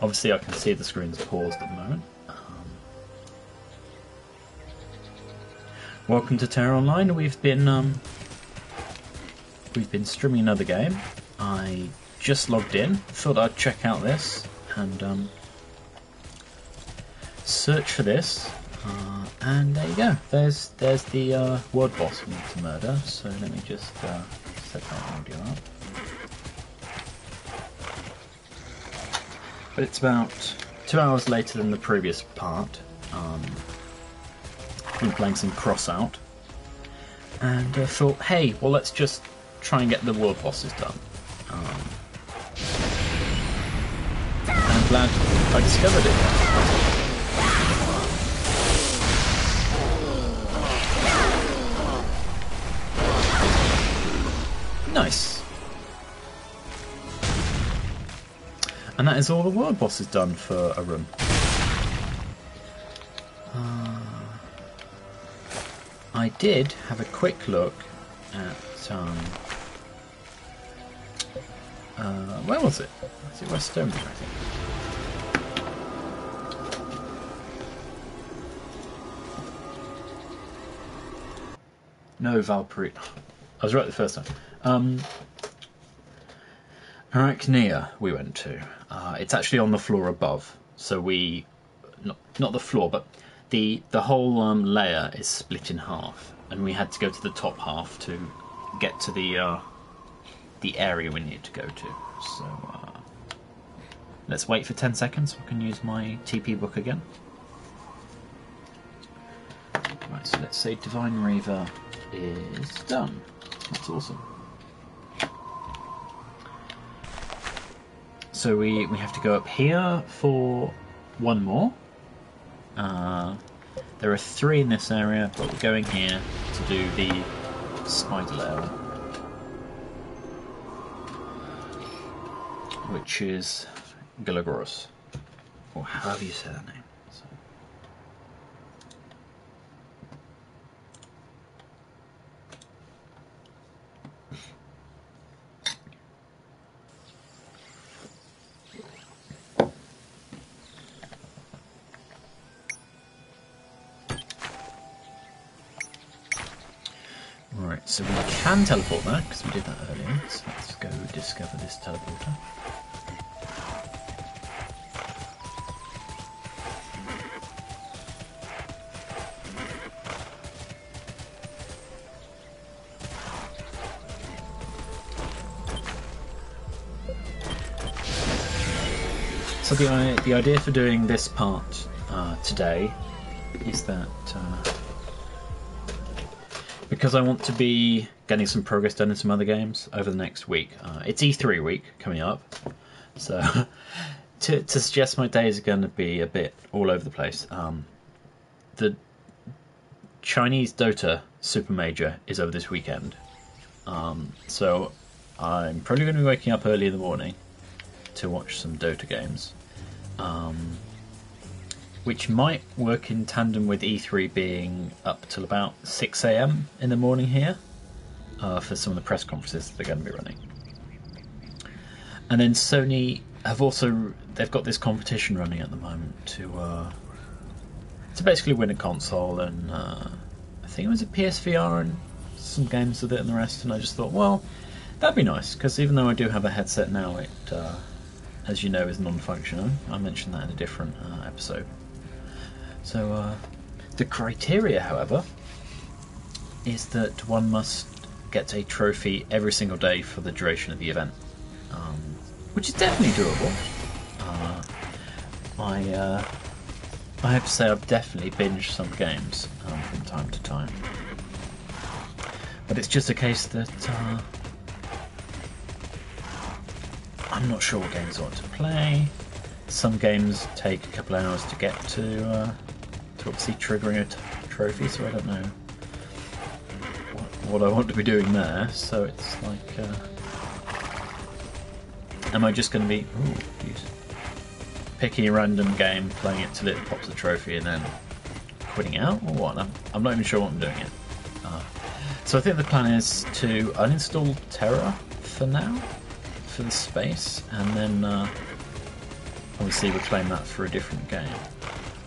Obviously I can see the screen's paused at the moment. Welcome to TERA Online. We've been streaming another game. I just logged in, thought I'd check out this and search for this, and there you go. There's the world boss we need to murder. So let me just set that audio up. But it's about 2 hours later than the previous part. Been playing some Crossout, and thought, hey, well, let's just try and get the world bosses done. And I'm glad I discovered it. Nice. And that is all the world bosses done for a room. I did have a quick look at where was it? Was it West Stonebridge, I think? No, Valkyrie. I was right the first time. Arachnia we went to. It's actually on the floor above, so we not the floor, but the whole layer is split in half, and we had to go to the top half to get to the area we needed to go to. So let's wait for 10 seconds so I can use my TP book again. Right, so let's say Divine Reaver is done. That's awesome. So we have to go up here for one more. There are 3 in this area, but we're going here to do the spider layer, which is Galagoros, or however you say that name. So. Right, so we can teleport there, because we did that earlier, so let's go discover this teleporter. So the idea for doing this part today is that because I want to be getting some progress done in some other games over the next week. It's E3 week coming up, so to suggest my days are going to be a bit all over the place. The Chinese Dota Super Major is over this weekend, so I'm probably going to be waking up early in the morning to watch some Dota games, which might work in tandem with E3 being up till about 6 AM in the morning here for some of the press conferences that they're going to be running. And then Sony have they've got this competition running at the moment to basically win a console, and I think it was a PSVR and some games with it and the rest, and I just thought, well, that'd be nice, because even though I do have a headset now, it as you know is non-functional. I mentioned that in a different episode. So the criteria, however, is that one must get a trophy every single day for the duration of the event, which is definitely doable. I have to say I've definitely binged some games from time to time, but it's just a case that I'm not sure what games I want to play. Some games take a couple of hours to get to obviously triggering a trophy, so I don't know what I want to be doing there. So it's like, am I just going to be picking a random game, playing it till it pops a trophy, and then quitting out, or what? I'm not even sure what I'm doing yet. So I think the plan is to uninstall TERA for now, for the space, and then obviously reclaim that for a different game.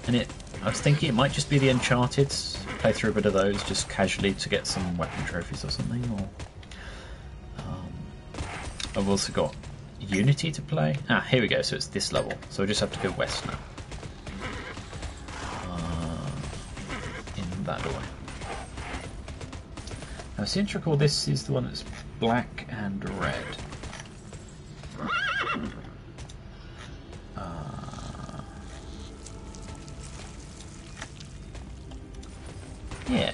And I was thinking it might just be the Uncharted, play through a bit of those just casually to get some weapon trophies or something. Or I've also got Unity to play. Ah, here we go. So it's this level. So I just have to go west now. In that doorway. Now, I seem to recall this is the one that's black and red. Yeah.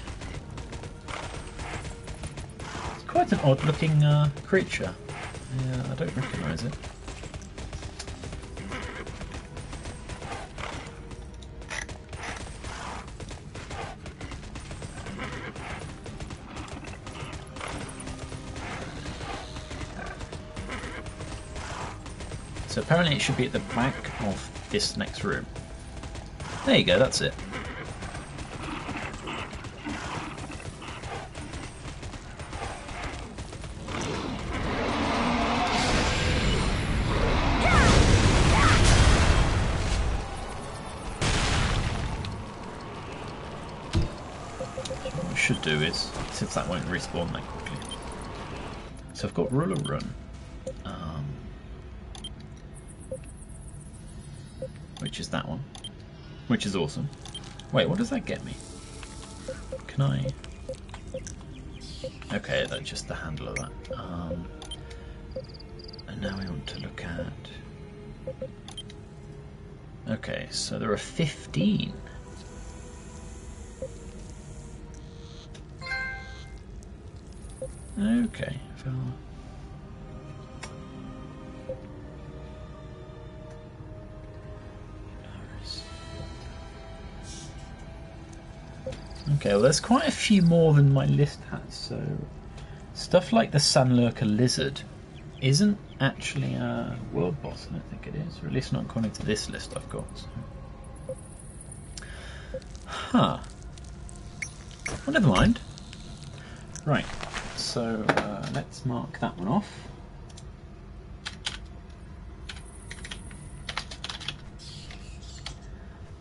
It's quite an odd looking creature. Yeah, I don't recognise it. So apparently it should be at the back of this next room. There you go, that's it. What I should do is, since that won't respawn that quickly. So I've got Ruler Run. Which is that one, which is awesome. Wait, what does that get me? Can I? Okay, that's just the handle of that. And now we want to look at. Okay, so there are 15. Okay, okay, well there's quite a few more than my list has, so stuff like the Sandlurker lizard isn't actually a world boss, I don't think it is, or at least not according to this list I've got. So. Huh. Well, never mind. Right, so let's mark that one off.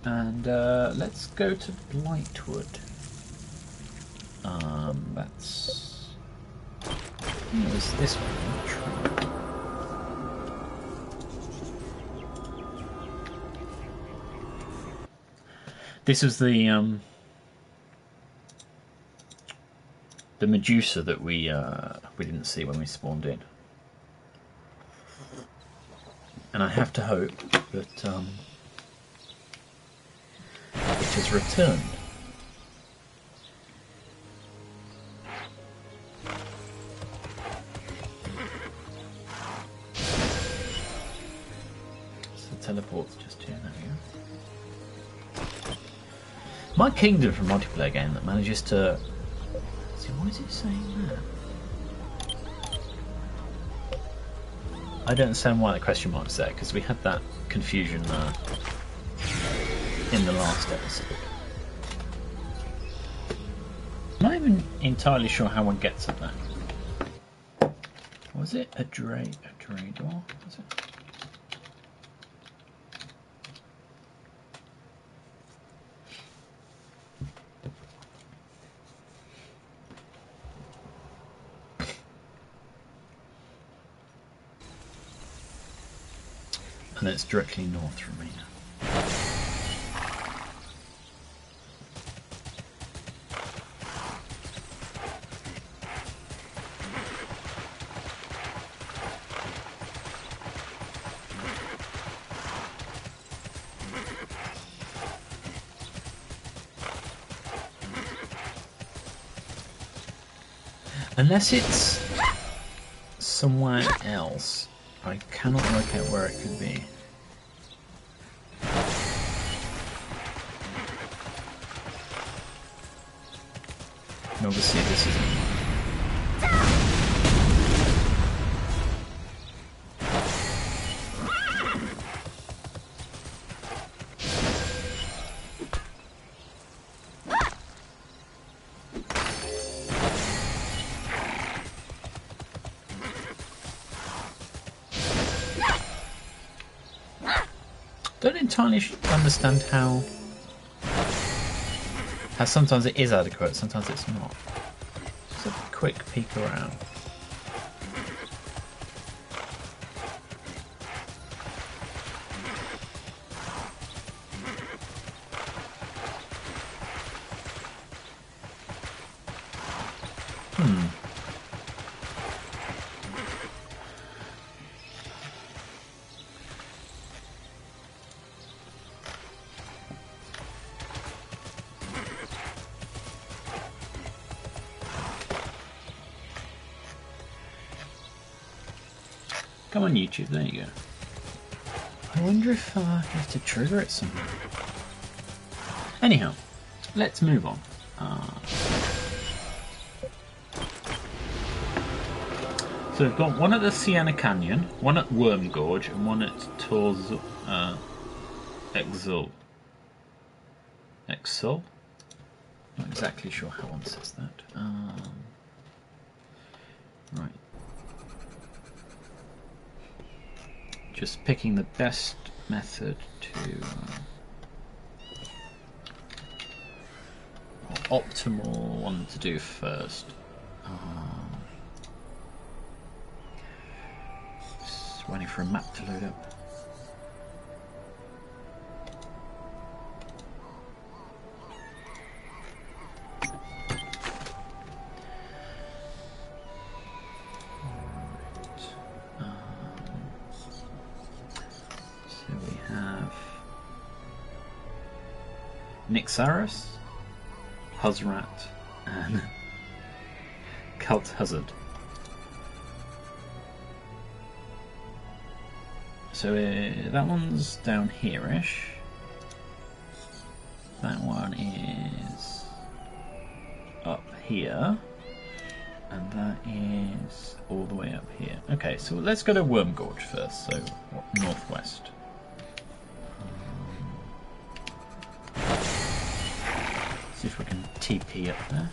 And let's go to Blightwood. That's... It was this one. This was the Medusa that we didn't see when we spawned in, and I have to hope that it has returned. So the teleport's just here, there we go. My Kingdom for a multiplayer game that manages to... See, why is it saying that? I don't understand why the question mark's there, because we had that confusion in the last episode. I'm not even entirely sure how one gets at that. Was it a Dre door? Was it? And it's directly north from me now. Unless it's somewhere else, I cannot work out where it could be. And obviously this isn't. Don't entirely understand how sometimes it is adequate, sometimes it's not. Just a quick peek around. Come on YouTube, there you go. I wonder if you have to trigger it somewhere. Anyhow, let's move on. So we've got one at the Sienna Canyon, one at Worm Gorge, and one at Torz Exul. Exul? Not exactly sure how one says that. Right. Just picking the best method to optimal one to do first. Just waiting for a map to load up. Nixaris, Huzrat, and Cult Hazard. So that one's down here-ish. That one is up here. And that is all the way up here. Okay, so let's go to Worm Gorge first, so northwest. See if we can TP up there.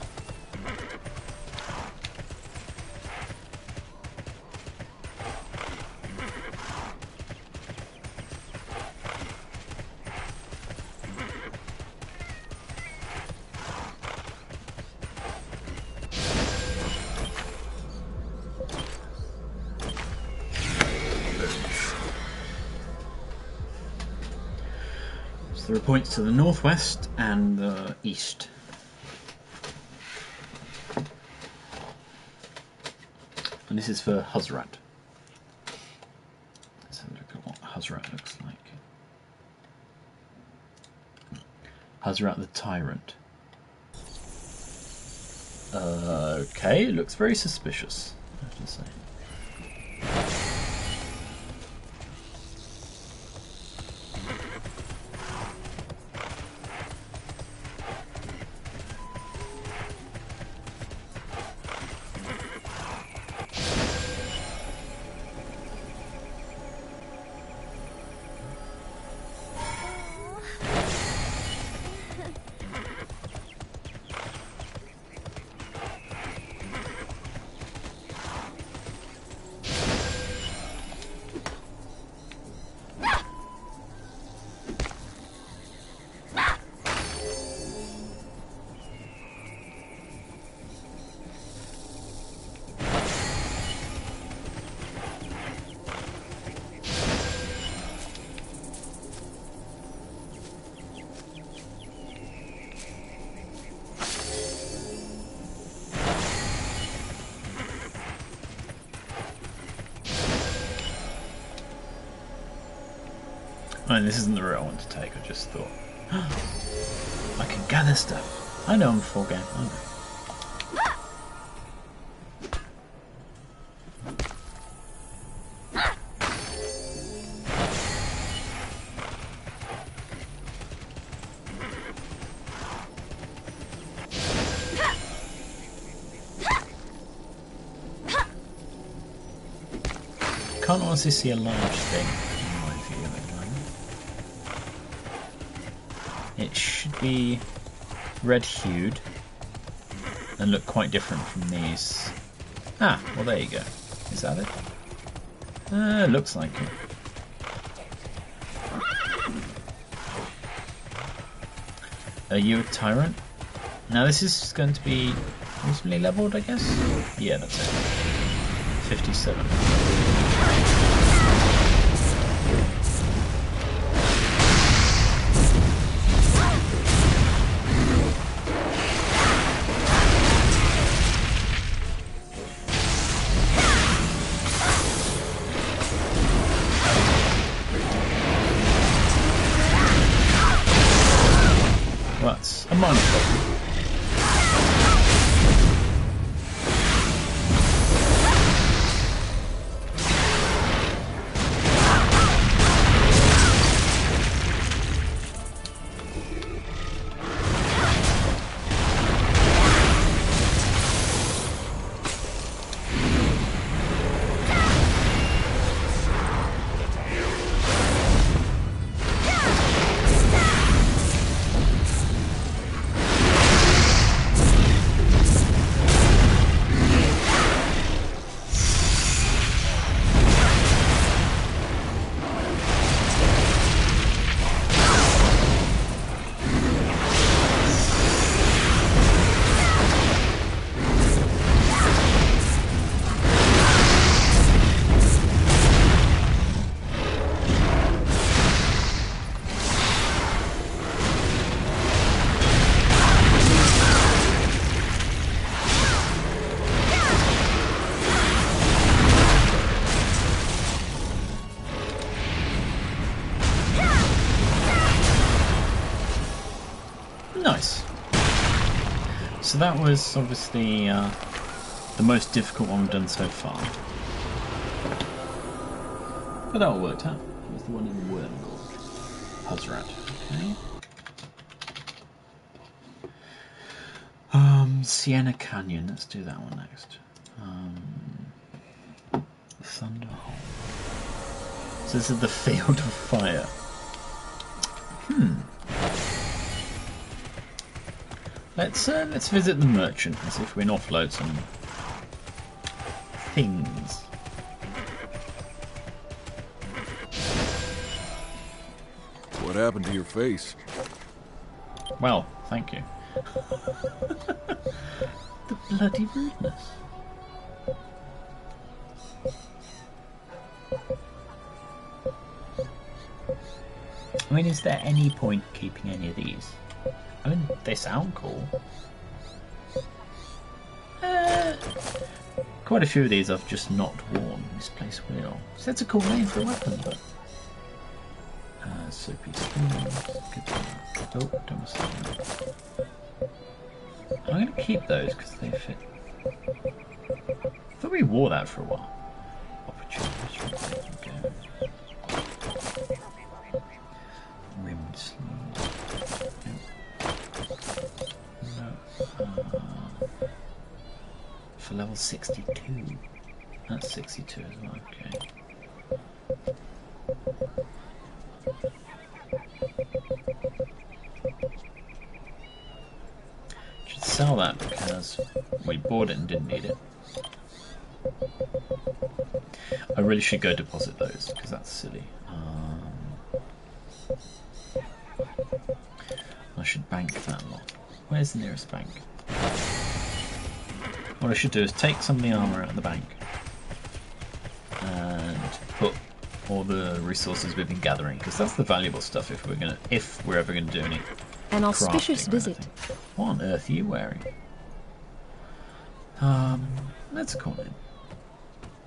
So there are points to the northwest and the east. And this is for Huzrat. Let's have a look at what Huzrat looks like. Huzrat the Tyrant. Okay, it looks very suspicious, I have to say. I mean, this isn't the route I want to take, I just thought, I can gather stuff. I know I'm full game, I know. Can't honestly see a large thing in my view at the moment. It should be red-hued and look quite different from these. Ah, well there you go. Is that it? Looks like it. Are you a tyrant? Now this is going to be reasonably leveled, I guess? Yeah, that's it. 57. Well, that's a minor problem. Nice. So that was obviously the most difficult one we've done so far. But that all worked out. It was the one in the Worm Gorge. Huzrat. Okay. Sienna Canyon. Let's do that one next. Thunderhole. So this is the Field of Fire. Let's visit the merchant and see if we can offload some things. What happened to your face? Well, thank you. The bloody rudeness. I mean, is there any point keeping any of these? I mean, they sound cool. Quite a few of these I've just not worn. Misplaced wheel. So that's a cool name for a weapon, but... soapy spoons. Oh, don't mess that up. I'm going to keep those because they fit. I thought we wore that for a while. Opportunity. Okay. Rimmed sleeves. No. For level 62. That's 62 as well, okay. Should sell that because we bought it and didn't need it. I really should go deposit those because that's silly. I should bank that lot. Where's the nearest bank? What I should do is take some of the armour out of the bank and put all the resources we've been gathering, because that's the valuable stuff if we're ever gonna do any. An auspicious visit. What on earth are you wearing? That's a cool name.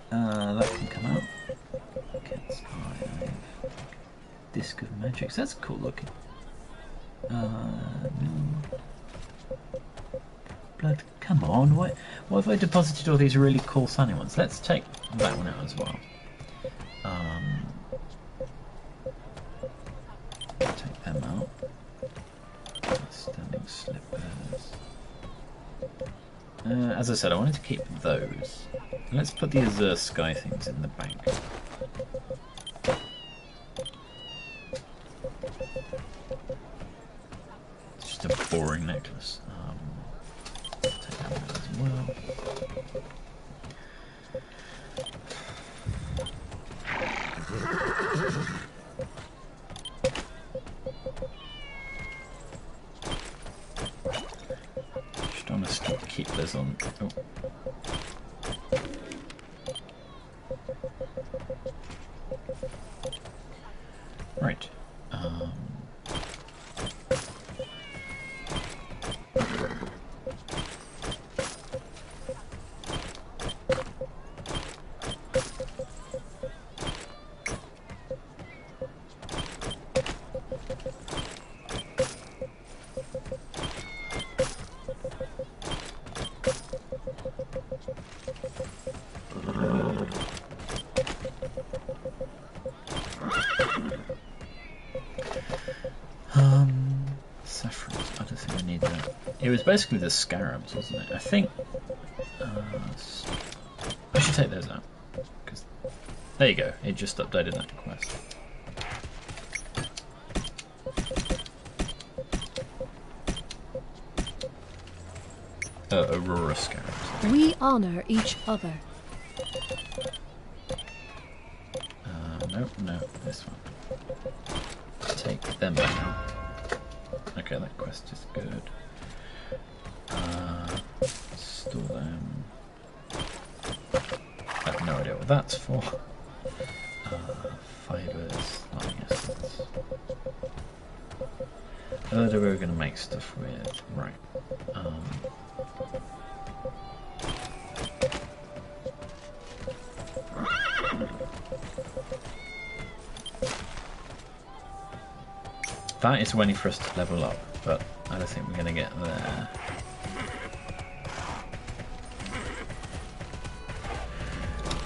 That can come out. Cat's Eye. Disc of Magic. So that's cool looking. No. Blood, come on, what have I deposited all these really cool sunny ones? Let's take that one out as well. Take them out. Standing slippers. As I said, I wanted to keep those. Let's put the Azure Sky things in the bank. It's just a boring necklace. Take that one as well. Right. Saffron. I don't think I need that. It was basically the scarabs, wasn't it? I think. I should take those out. Cause there you go. It just updated that quest. Aurora scarabs. We honor each other. No, this one. Take them out. Okay, that quest is good. Store them. I have no idea what that's for. Fibers, lighting essence. We're going to make stuff with. Right. That is waiting for us to level up, but I don't think we're going to get there.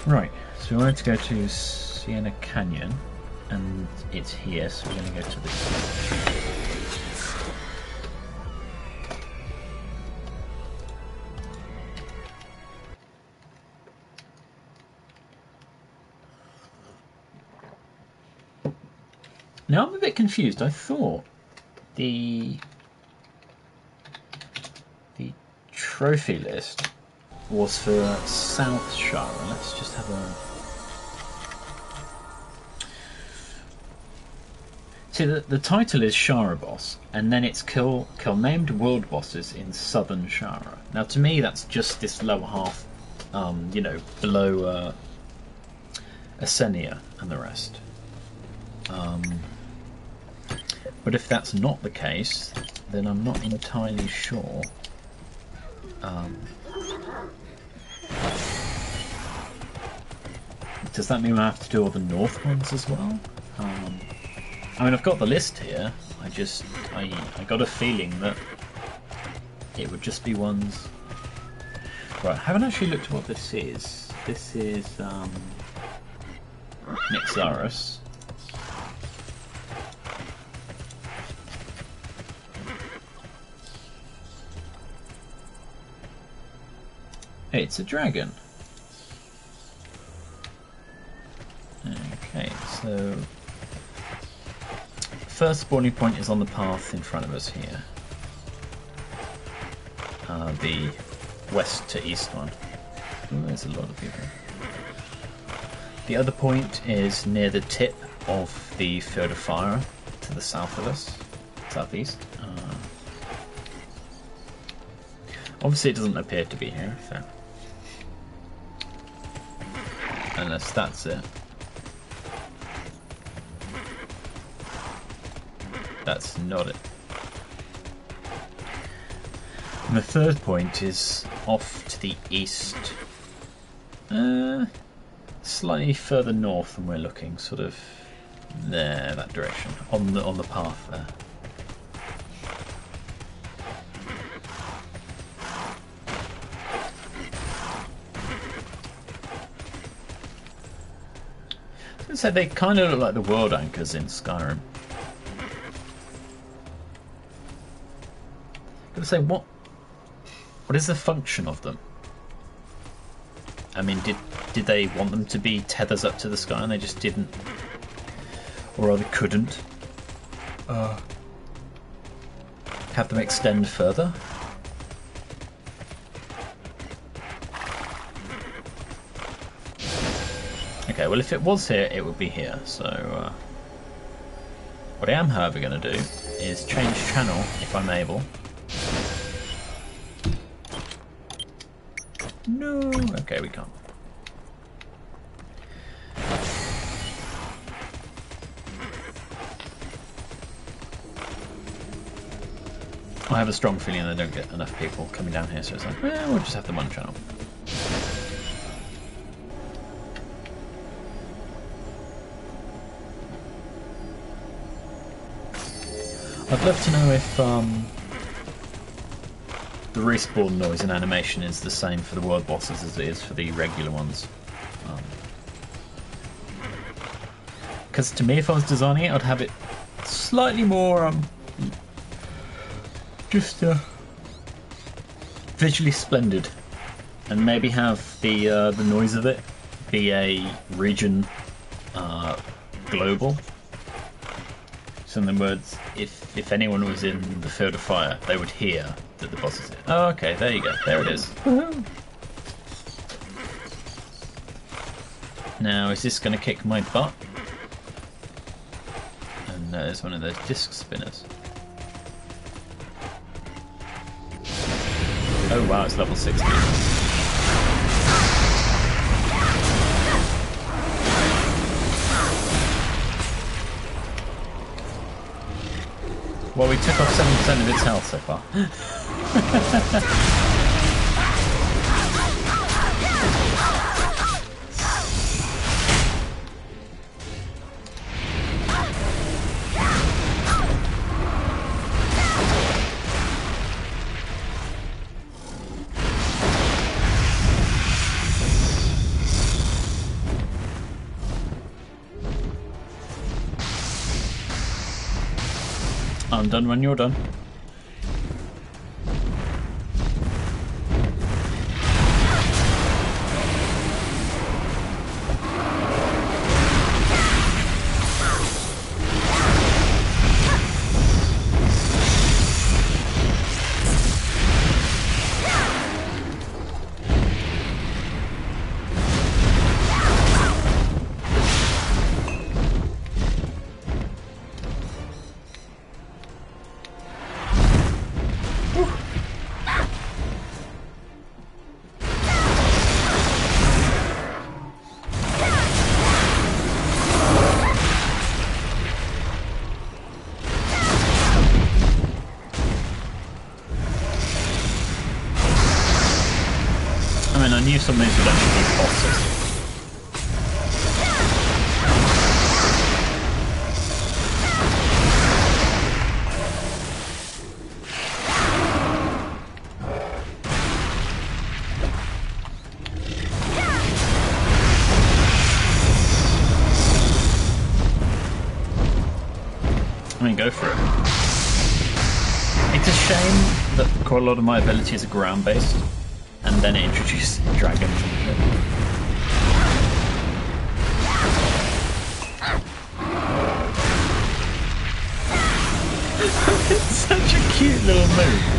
Right, so we wanted to go to Sienna Canyon, and it's here, so we're going to go to this. Now I'm a bit confused. I thought the trophy list was for South Shara. Let's just have a... See, the title is Shara Boss, and then it's kill named world bosses in Southern Shara. Now to me that's just this lower half, you know, below Asenia and the rest. But if that's not the case, then I'm not entirely sure. Does that mean I have to do all the north ones as well? I mean, I've got the list here. I got a feeling that it would just be ones. Right, I haven't actually looked at what this is. This is Nixaris. Hey, it's a dragon. Okay, so first spawning point is on the path in front of us here. The west to east one. Ooh, there's a lot of people. The other point is near the tip of the Field of Fire to the south of us, southeast. Obviously it doesn't appear to be here, so unless that's it. That's not it. And the third point is off to the east, slightly further north than we're looking, sort of there, that direction, on the path there. So they kind of look like the world anchors in Skyrim. Gotta say, what is the function of them? I mean, did they want them to be tethers up to the sky and they just didn't, or rather couldn't have them extend further? Okay, well if it was here, it would be here, so what I am however going to do is change channel if I'm able. No, okay, we can't. I have a strong feeling they don't get enough people coming down here, so it's like, well, we'll just have the one channel. I'd love to know if the respawn noise and animation is the same for the world bosses as it is for the regular ones. Because to me, if I was designing it, I'd have it slightly more just visually splendid, and maybe have the noise of it be a region global. So in other words, if anyone was in the field of fire, they would hear that the boss is here. Oh, okay, there you go. There it is. Woohoo! Now, is this going to kick my butt? And there's one of those disc spinners. Oh wow, it's level 60. Well, we took off 7% of its health so far. I'm done when you're done. I mean, I knew some of these would actually be bosses. I mean, go for it. It's a shame that quite a lot of my abilities are ground-based, and then it introduced dragons and shit. It's such a cute little move.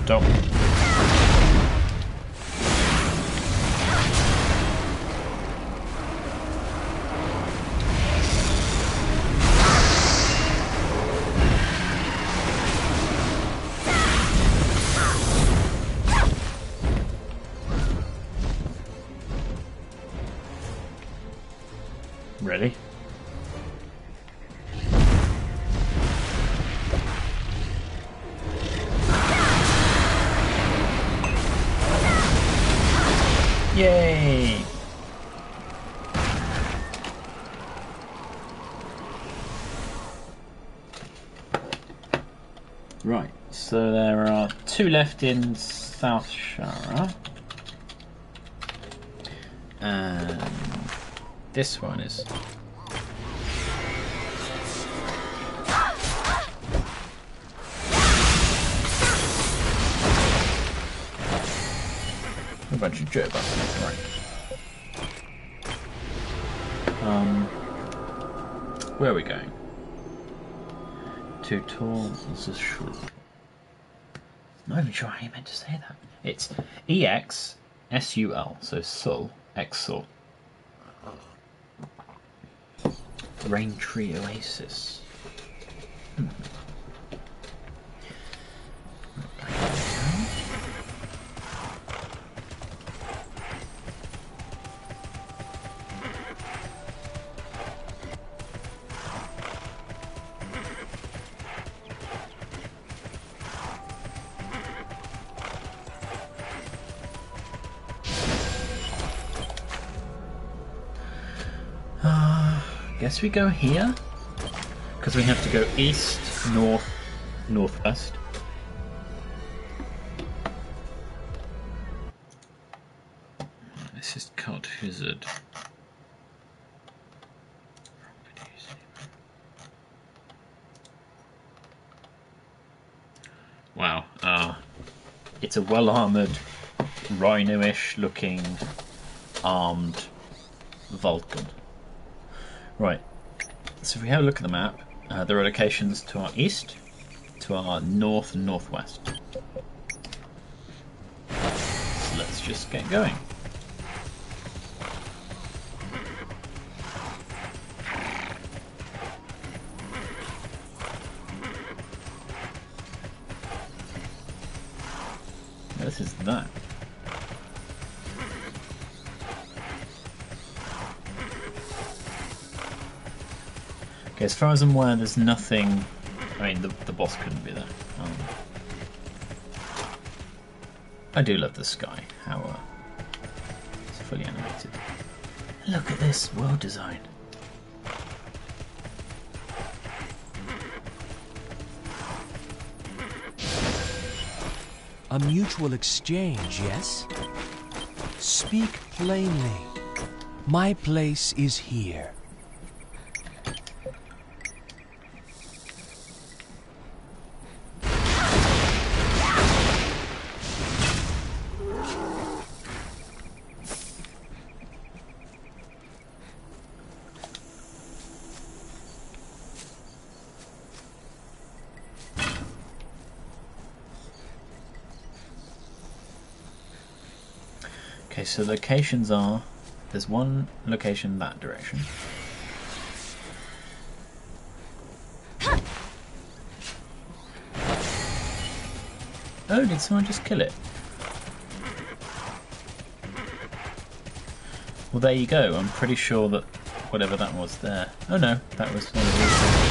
Don't. Ready? Yay! Right, so there are 2 left in South Shara. And this one is... a bunch of Joe buttons, right. Where are we going? Too tall. This is short. I'm not even sure how you meant to say that. It's EXSUL, so Sul, Exul. Rain Tree Oasis. Guess we go here, because we have to go east, north, northwest. This is Cult Hazard. Wow, it's a well-armoured, rhino-ish looking, armed Vulcan. Right, so if we have a look at the map, there are locations to our east, to our north and northwest. So let's just get going. This is that. Okay, as far as I'm aware, there's nothing. I mean, the boss couldn't be there. I do love the sky. How it's fully animated. Look at this world design. A mutual exchange, yes? Speak plainly. My place is here. Okay, so locations are, there's one location that direction. Oh, did someone just kill it? Well, there you go. I'm pretty sure that whatever that was there. Oh no, that was one of these.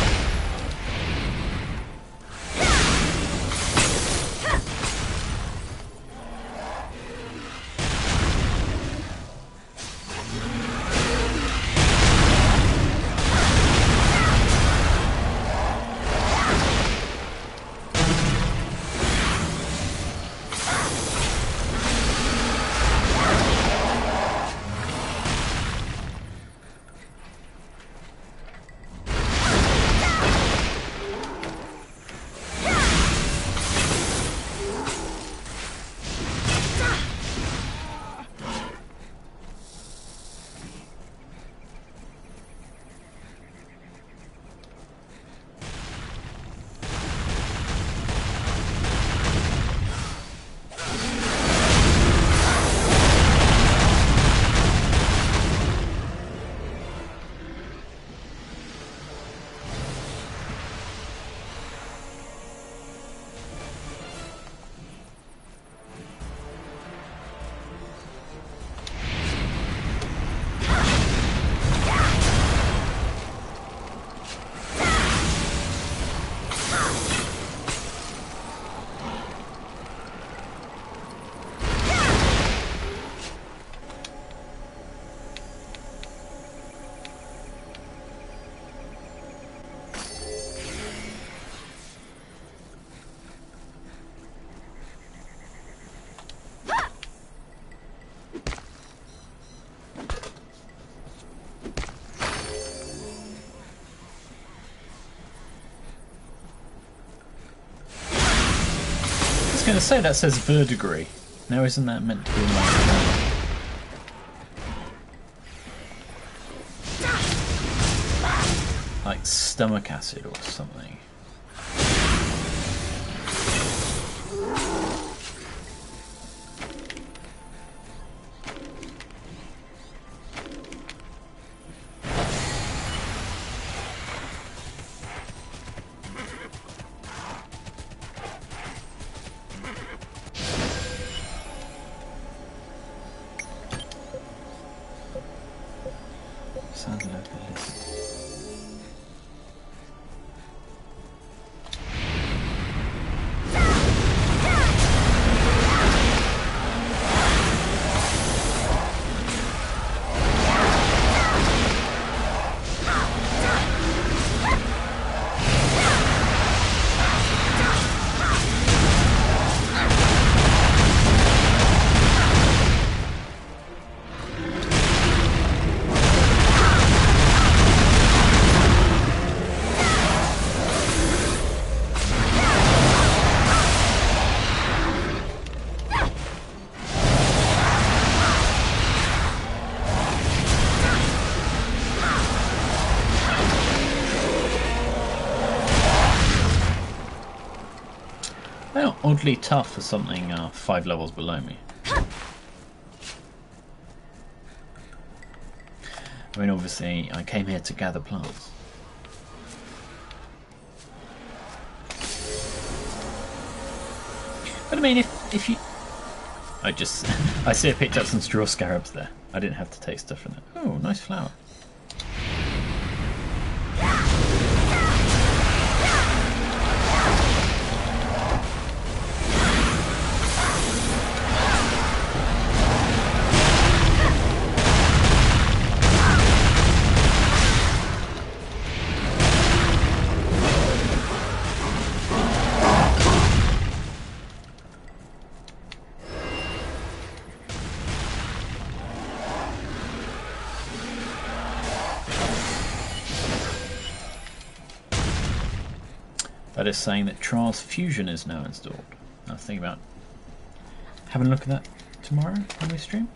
I was going to say that says verdigris. Now isn't that meant to be like that? stomach acid or something. Sounds like a lizard. They're oddly tough for something 5 levels below me. I mean, obviously, I came here to gather plants. But I mean, if you... I see I picked up some straw scarabs there. I didn't have to take stuff from it. Oh, nice flower. That is saying that Trials Fusion is now installed. I was thinking about having a look at that tomorrow when we stream.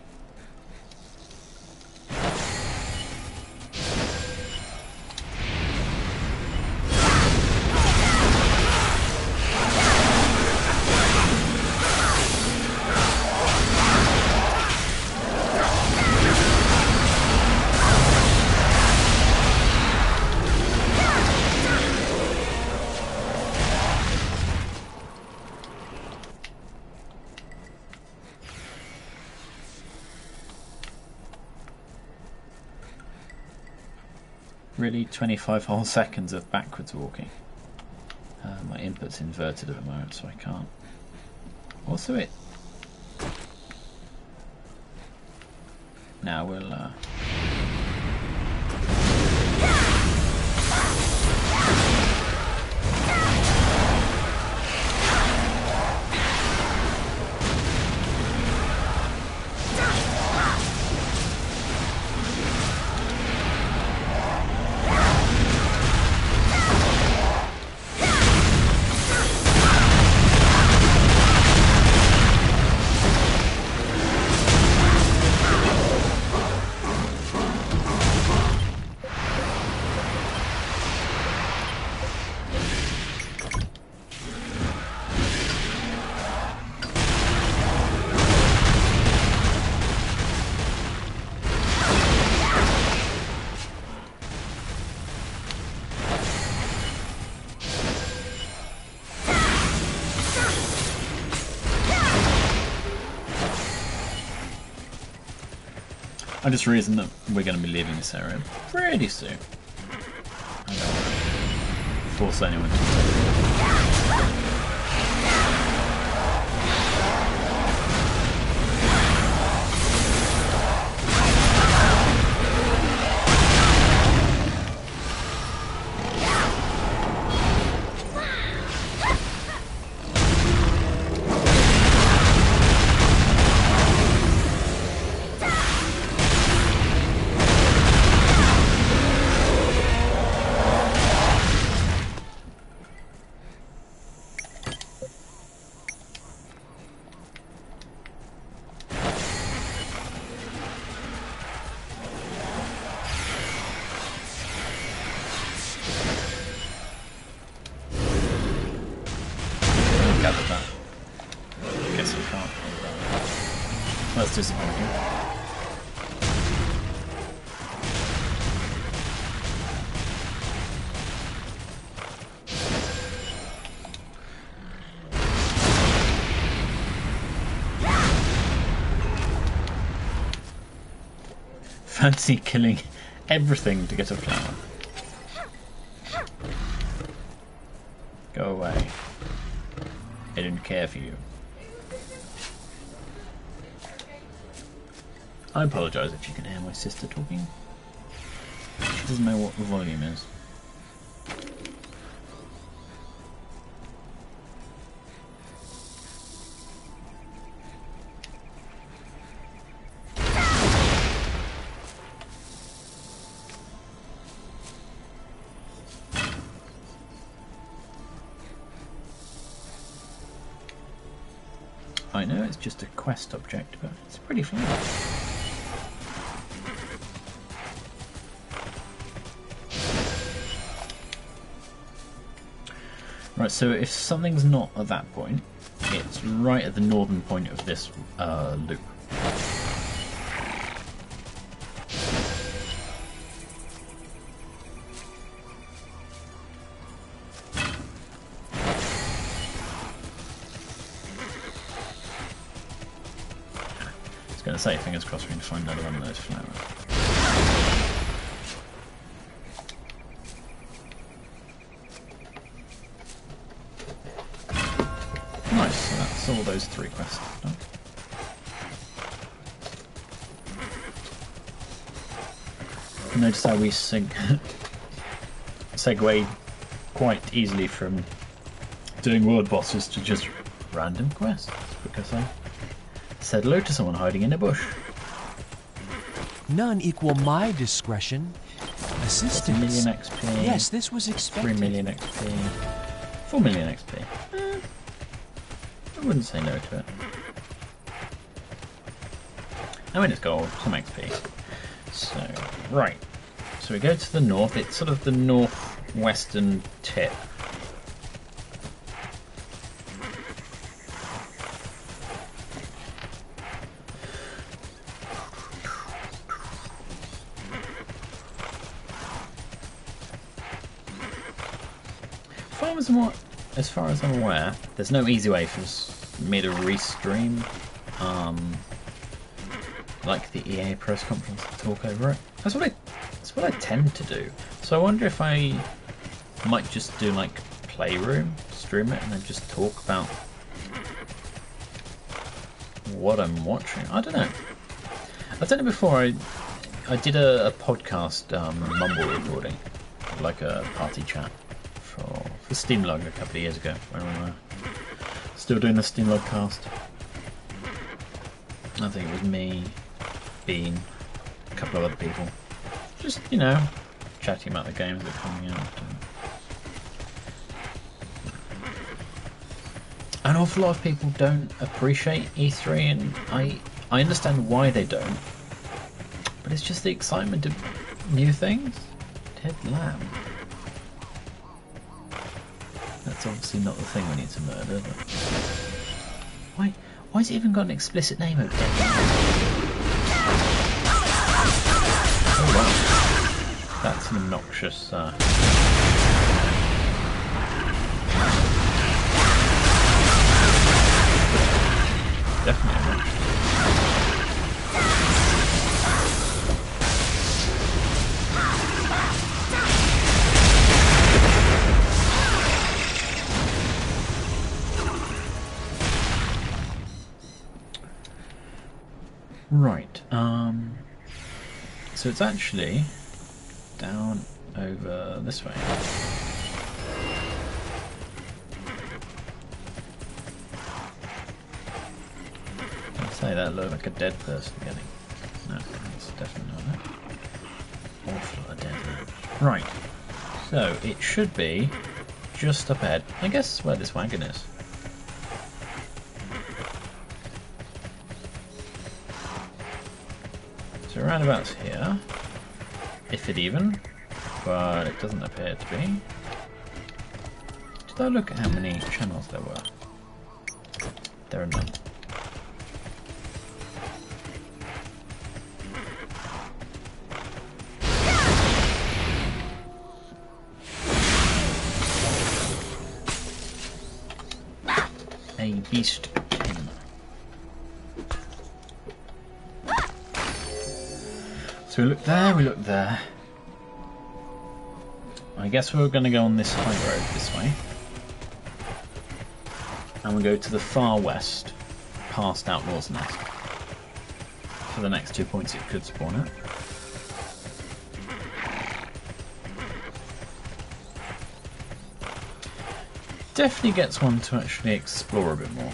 Really, 25 whole seconds of backwards walking. My input's inverted at the moment, so I can't. Also, it. Now we'll. I just reasoned that we're going to be leaving this area pretty soon. I don't want to force anyone to. guess I can't. That's disappointing. Fancy killing everything to get a flower. Go away. I didn't care for you. I apologise if you can hear my sister talking. She doesn't know what the volume is. I know it's just a quest object, but it's pretty fun. Right, so if something's not at that point, it's right at the northern point of this loop. I was going to say, fingers crossed we can find another one of those flowers. Nice, so that's all those 3 quests done. Notice how we segue quite easily from doing world bosses to just random quests, because I said hello to someone hiding in a bush. None equal my discretion. Assistance. 1 million XP. Yes, this was expected. 3 million XP. 4 million XP. I wouldn't say no to it. I mean, it's gold, some XP. So, right. So we go to the north. It's sort of the northwestern tip. As far as I'm aware, there's no easy way for me to restream like the EA press conference to talk over it. That's what I tend to do. So I wonder if I might just do like Playroom, stream it, and then just talk about what I'm watching. I don't know. I've done it before. I did a podcast mumble recording, like a party chat for Steamlog a couple of years ago when we were still doing the Steamlog cast. I think it was me, Bean, a couple of other people, just, you know, chatting about the games that are coming out. An awful lot of people don't appreciate E3, and I understand why they don't, but it's just the excitement of new things. Ted Lamb. That's obviously not the thing we need to murder, but... Why's it even got an explicit name of Dead Lamb? Oh wow. That's an obnoxious... Definitely obnoxious. Right, so it's actually down over this way. I'd say that looked like a dead person getting. No, it's definitely not that. Awful lot of dead man. Right, so it should be just up ahead. I guess where this wagon is. So roundabouts here, if it even, but it doesn't appear to be. Did I look at how many channels there were? There are none. East King. So we look there, we look there. I guess we're going to go on this high road this way. And we go to the far west, past Outlaw's Nest. For the next 2 points it could spawn at. Definitely gets one to actually explore a bit more.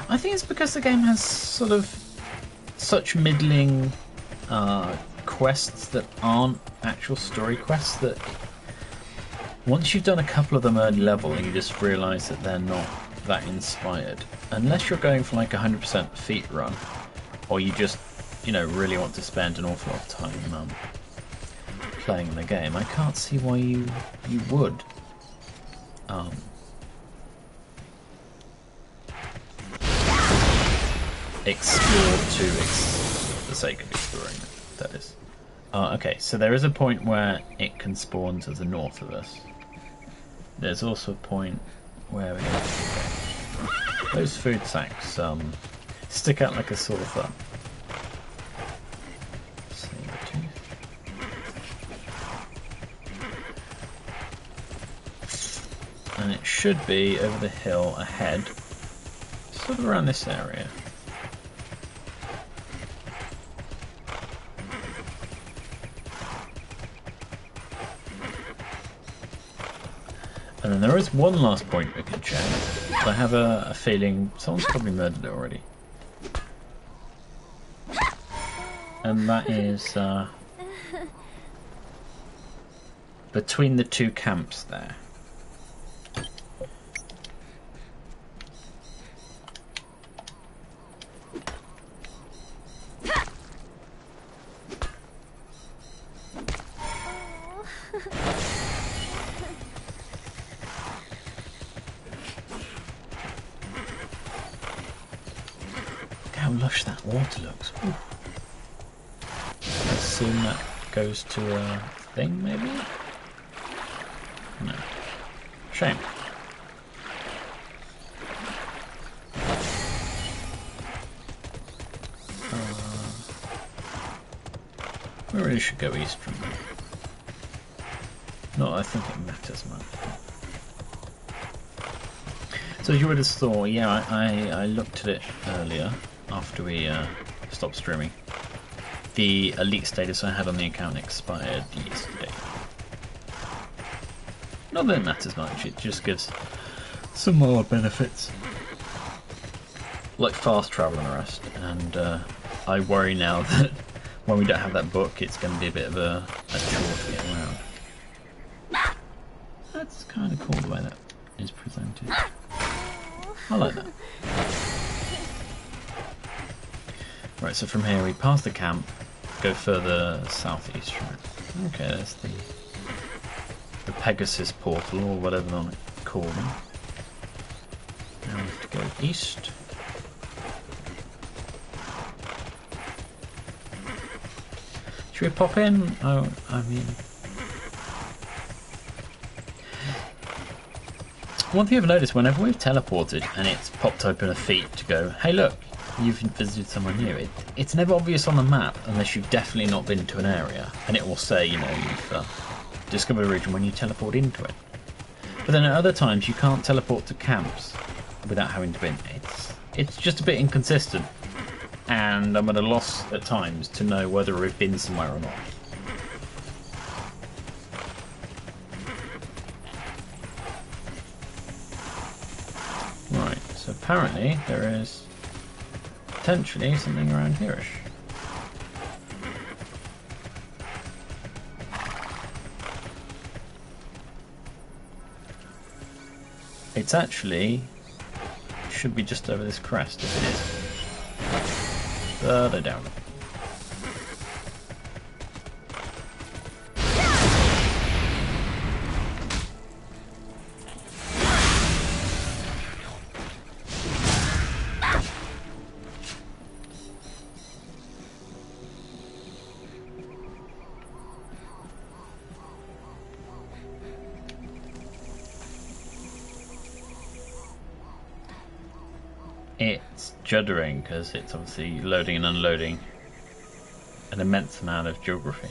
I think it's because the game has sort of such middling quests that aren't actual story quests, that once you've done a couple of them early level and you just realise that they're not that inspired, unless you're going for like 100% feat run, or you just, you know, really want to spend an awful lot of time playing the game, I can't see why you would. Explore for the sake of exploring, that is. Okay, so there is a point where it can spawn to the north of us. There's also a point where we go. Those food sacks stick out like a sore thumb. And it should be over the hill ahead, sort of around this area. And then there is one last point we can check. I have a feeling someone's probably murdered it already. And that is between the two camps there. How lush that water looks. Ooh. I assume that goes to a thing, maybe? No. Shame. We really should go east from there. Not, I think it matters much. So as you would have thought, yeah, I looked at it earlier after we stopped streaming. The elite status I had on the account expired yesterday. Not that it matters much, it just gives some more benefits, like fast travel and the rest. And I worry now that when we don't have that book, it's going to be a bit of a chore to get around. That's kind of cool the way that is presented. I like that. Right, so from here we pass the camp, go further southeast from it. Okay, there's the Pegasus portal, or whatever they want to call them. Now we have to go east. Should we pop in? Oh, I mean... One thing I've noticed, whenever we've teleported and it's popped open a feat to go, hey look, you've visited someone new, it's never obvious on the map unless you've definitely not been to an area, and it will say, you know, you've discovered a region when you teleport into it. But then at other times you can't teleport to camps without having to be in. It's just a bit inconsistent, and I'm at a loss at times to know whether we've been somewhere or not. Right, so apparently there is potentially something around here-ish. It's actually should be just over this crest if it is. Further down. It's juddering because it's obviously loading and unloading an immense amount of geography.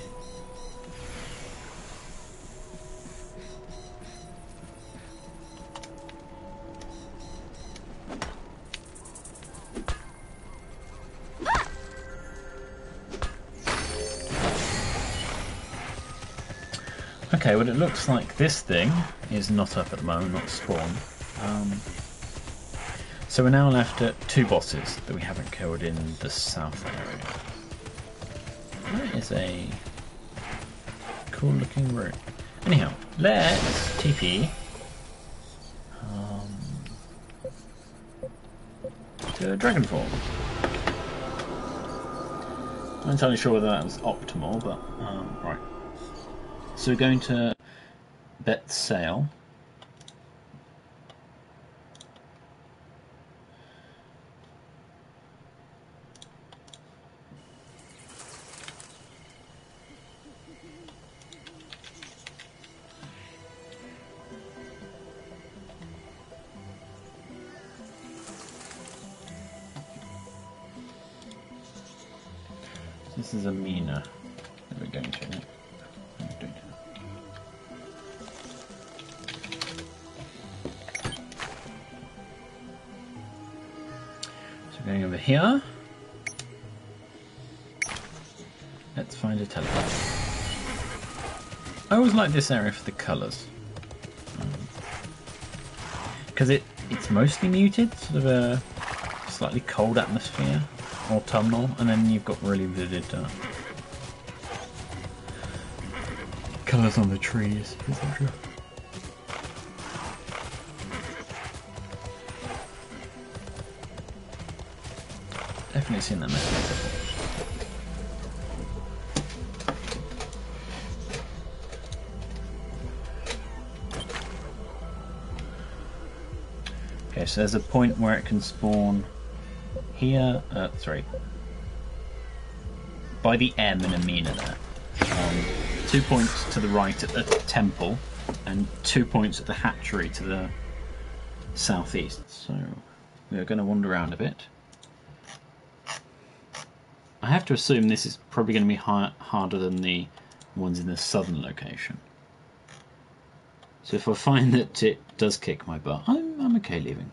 Okay, well it looks like this thing is not up at the moment, not spawned. So we're now left at 2 bosses that we haven't killed in the south area. That is a cool looking route. Anyhow, let's TP to Dragonfall. I'm not entirely sure whether that was optimal, but right. So we're going to bet sail. This is a mina that we're going to. So we're going over here. Let's find a teleport. I always like this area for the colours. Because it's mostly muted, sort of a slightly cold atmosphere. Autumnal, and then you've got really vivid colours on the trees, etc. Definitely seen that method before. Okay, so there's a point where it can spawn here, sorry, by the M in a mina there. 2 points to the right at the temple, and 2 points at the hatchery to the southeast. So we're going to wander around a bit. I have to assume this is probably going to be harder than the ones in the southern location. So if I find that it does kick my butt, I'm okay leaving.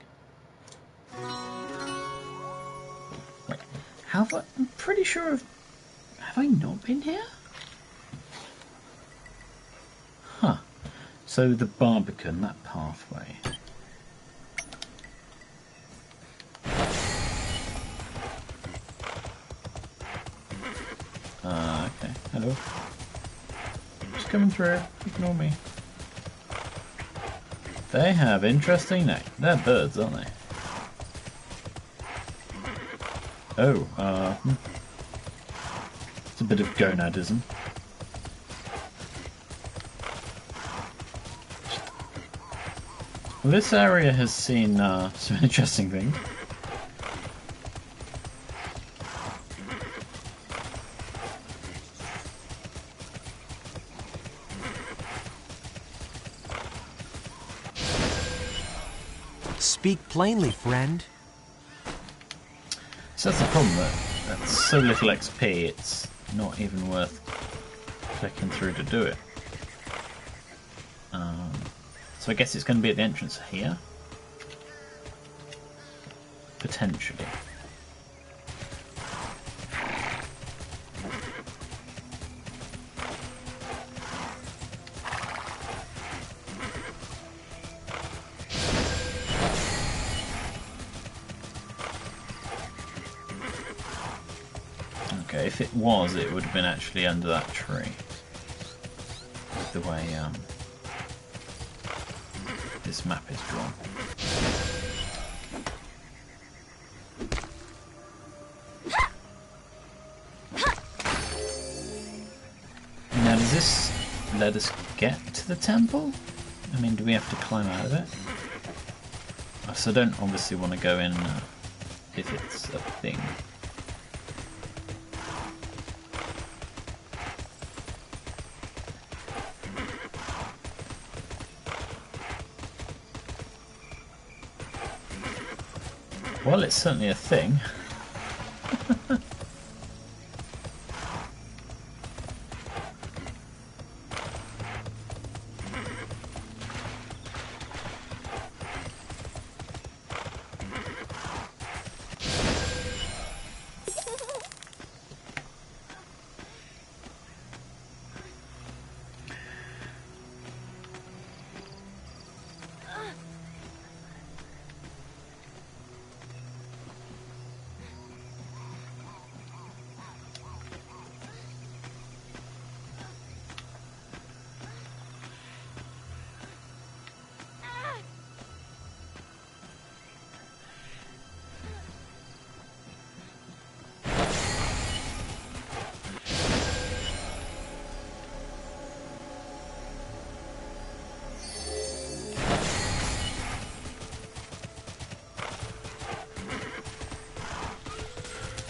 I'm pretty sure have I not been here? Huh. So the Barbican, that pathway. Okay. Hello. Just coming through. Ignore me. They have interesting names. They're birds, aren't they? Oh, it's a bit of gonadism. Well, this area has seen some interesting things. Speak plainly, friend. So that's the problem, that's so little XP, it's not even worth clicking through to do it. So I guess it's going to be at the entrance here. Potentially. Okay, if it was, it would have been actually under that tree. With the way this map is drawn. Now, does this let us get to the temple? I mean, do we have to climb out of it? So I don't obviously want to go in if it's a thing. Well, it's certainly a thing.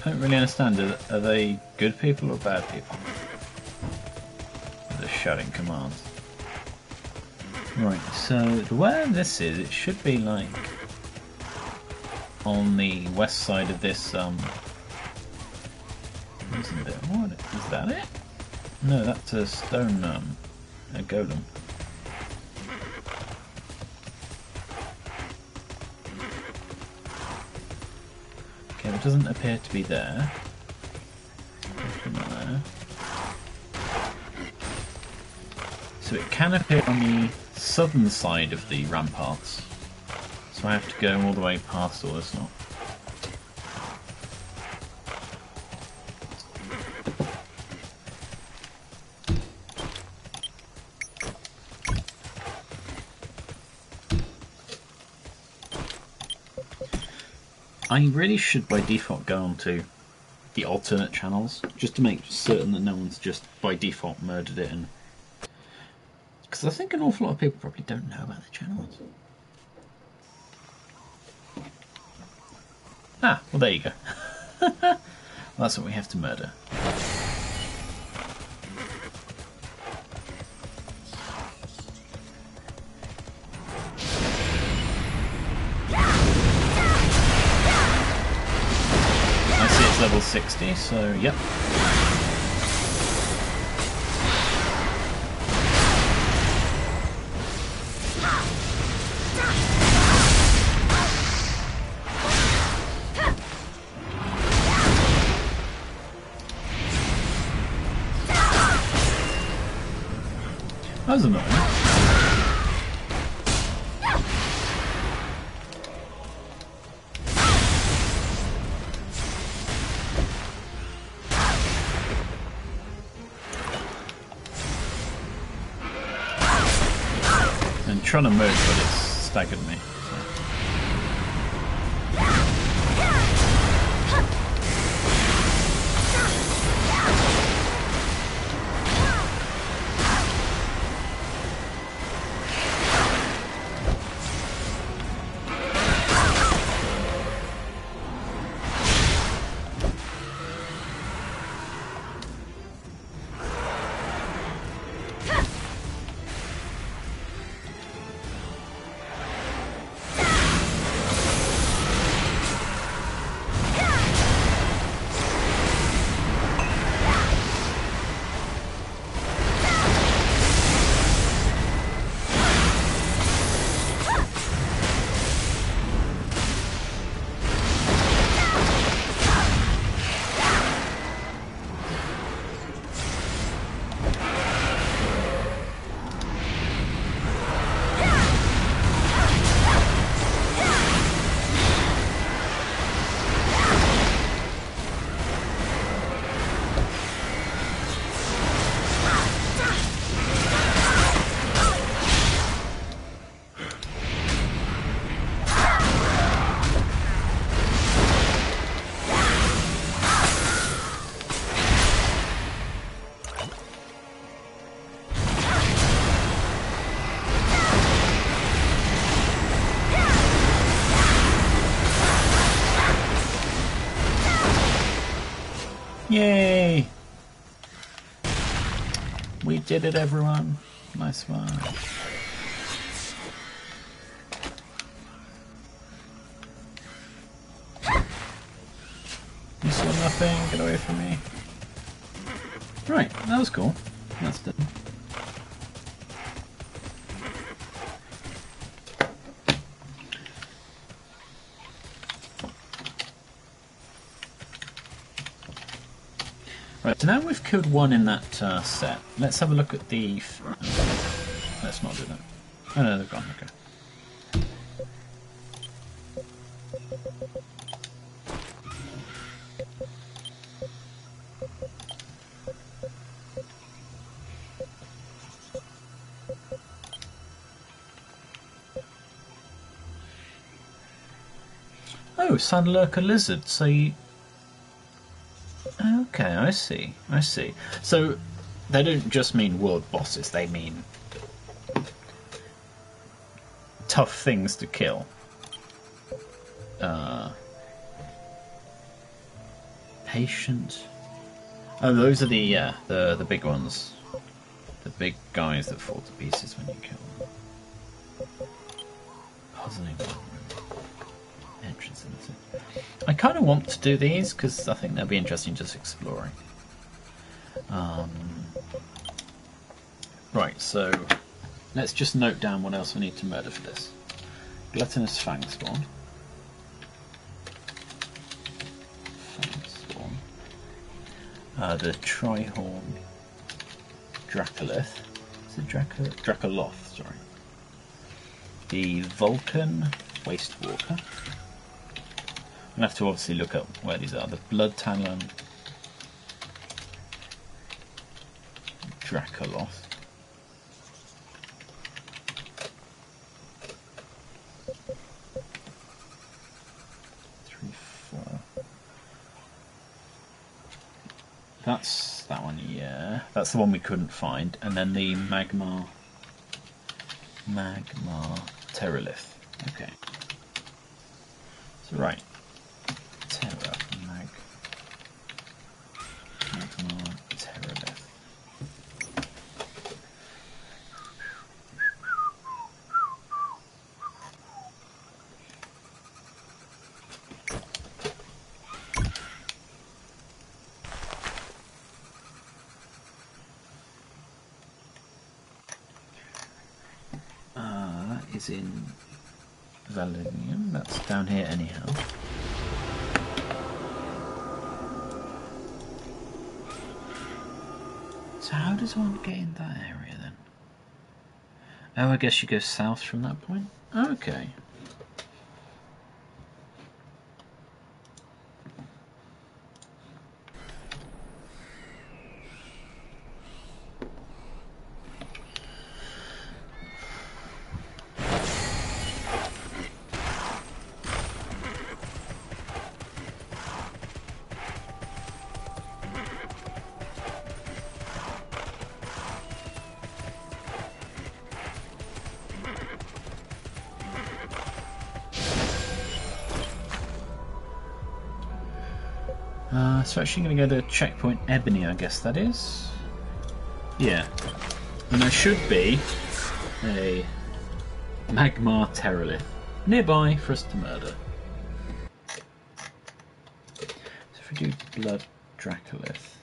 I don't really understand. Are they good people or bad people? They're shouting commands. Right, so where this is, it should be like on the west side of this, isn't it? What? Is that it? No, that's a stone, a golem. Okay, it doesn't appear to be there. Not there. So it can appear on the southern side of the ramparts. So I have to go all the way past all this lot. I really should by default go on to the alternate channels, just to make certain that no one's just by default murdered it, and because I think an awful lot of people probably don't know about the channels. Ah, well there you go. Well, that's what we have to murder. Level 60, so yep. That was annoying. Trying to move, but it's staggered me. Yay! We did it, everyone. Nice one. thing, get away from me. Right, that was cool. That's done. Right, so now we've killed one in that set. Let's have a look at the... Let's not do that. Oh no, they've gone, okay. Oh, Sandlurker Lizard, so you... Okay, I see, I see. So, they don't just mean world bosses, they mean tough things to kill. Patient. Oh, those are the big ones. The big guys that fall to pieces when you kill them. Puzzling entrance into. I kind of want to do these because I think they'll be interesting just exploring. Right, so let's just note down what else we need to murder for this. Gluttonous Fang Spawn. The Trihorn Dracolith. Is it Dracoloth, sorry. The Vulcan Wastewalker. I'm going to have to obviously look up where these are. The Blood Talon Dracoloth. That's that one, yeah. That's the one we couldn't find. And then the Magma Terralith. Okay. So right. Terra Magma Terralith. Is in Valinium. That's down here anyhow. So how does one get in that area then? Oh, I guess you go south from that point? Okay. So actually going to go to checkpoint Ebony, I guess that is. Yeah. And there should be a Magma Terralith nearby for us to murder. So if we do Blood Dracolith.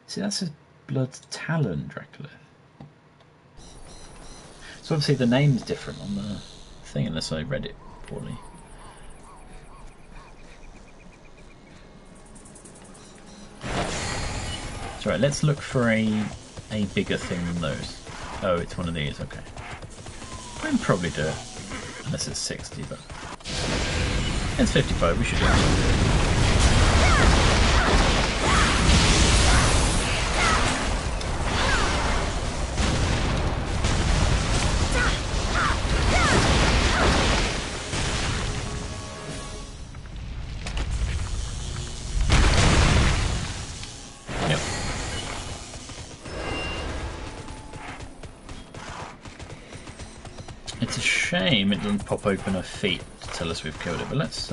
See, that's a Blood Talon Dracolith. So obviously the name's different on the thing, unless I read it poorly. So right, let's look for a bigger thing than those. Oh, it's one of these, okay. We can probably do it. Unless it's 60, but... It's 55, we should do it. It's a shame it doesn't pop open her feet to tell us we've killed it, but let's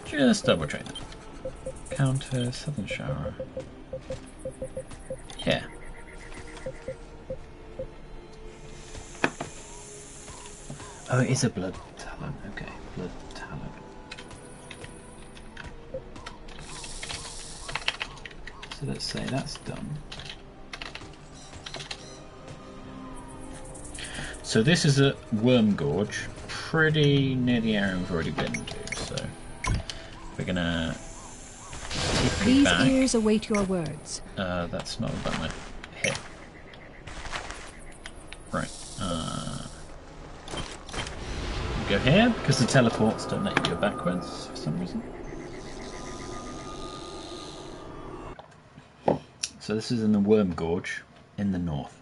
just double check that. Counter, Southern Shower. Yeah. Oh, it is a blood talent. Okay, blood talent. So let's say that's done. So this is a worm gorge, pretty near the area we've already been to. So we're gonna TP These back. ears await your words. That's not a button I hit. Right. Go here because the teleports don't let you go backwards for some reason. So this is in the Worm Gorge in the north.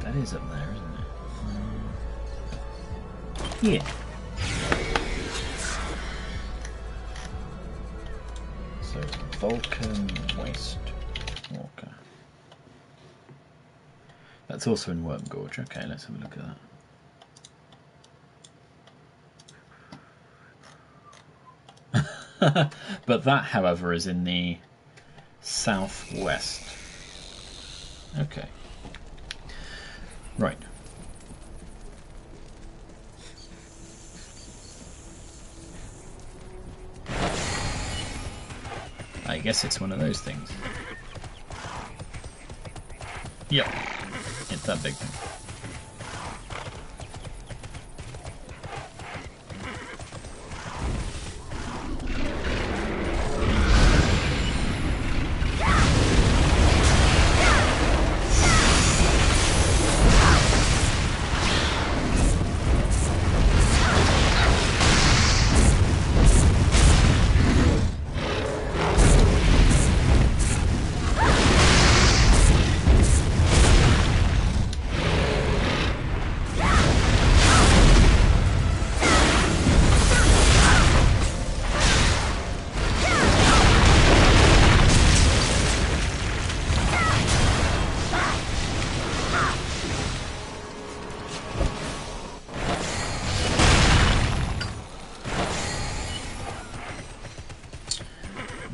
That is up there, isn't it? Yeah. So, Vulcan Waste Walker. That's also in Worm Gorge. Okay, let's have a look at that. But that, however, is in the southwest. Okay. Right. I guess it's one of those things. Yep. It's that big thing.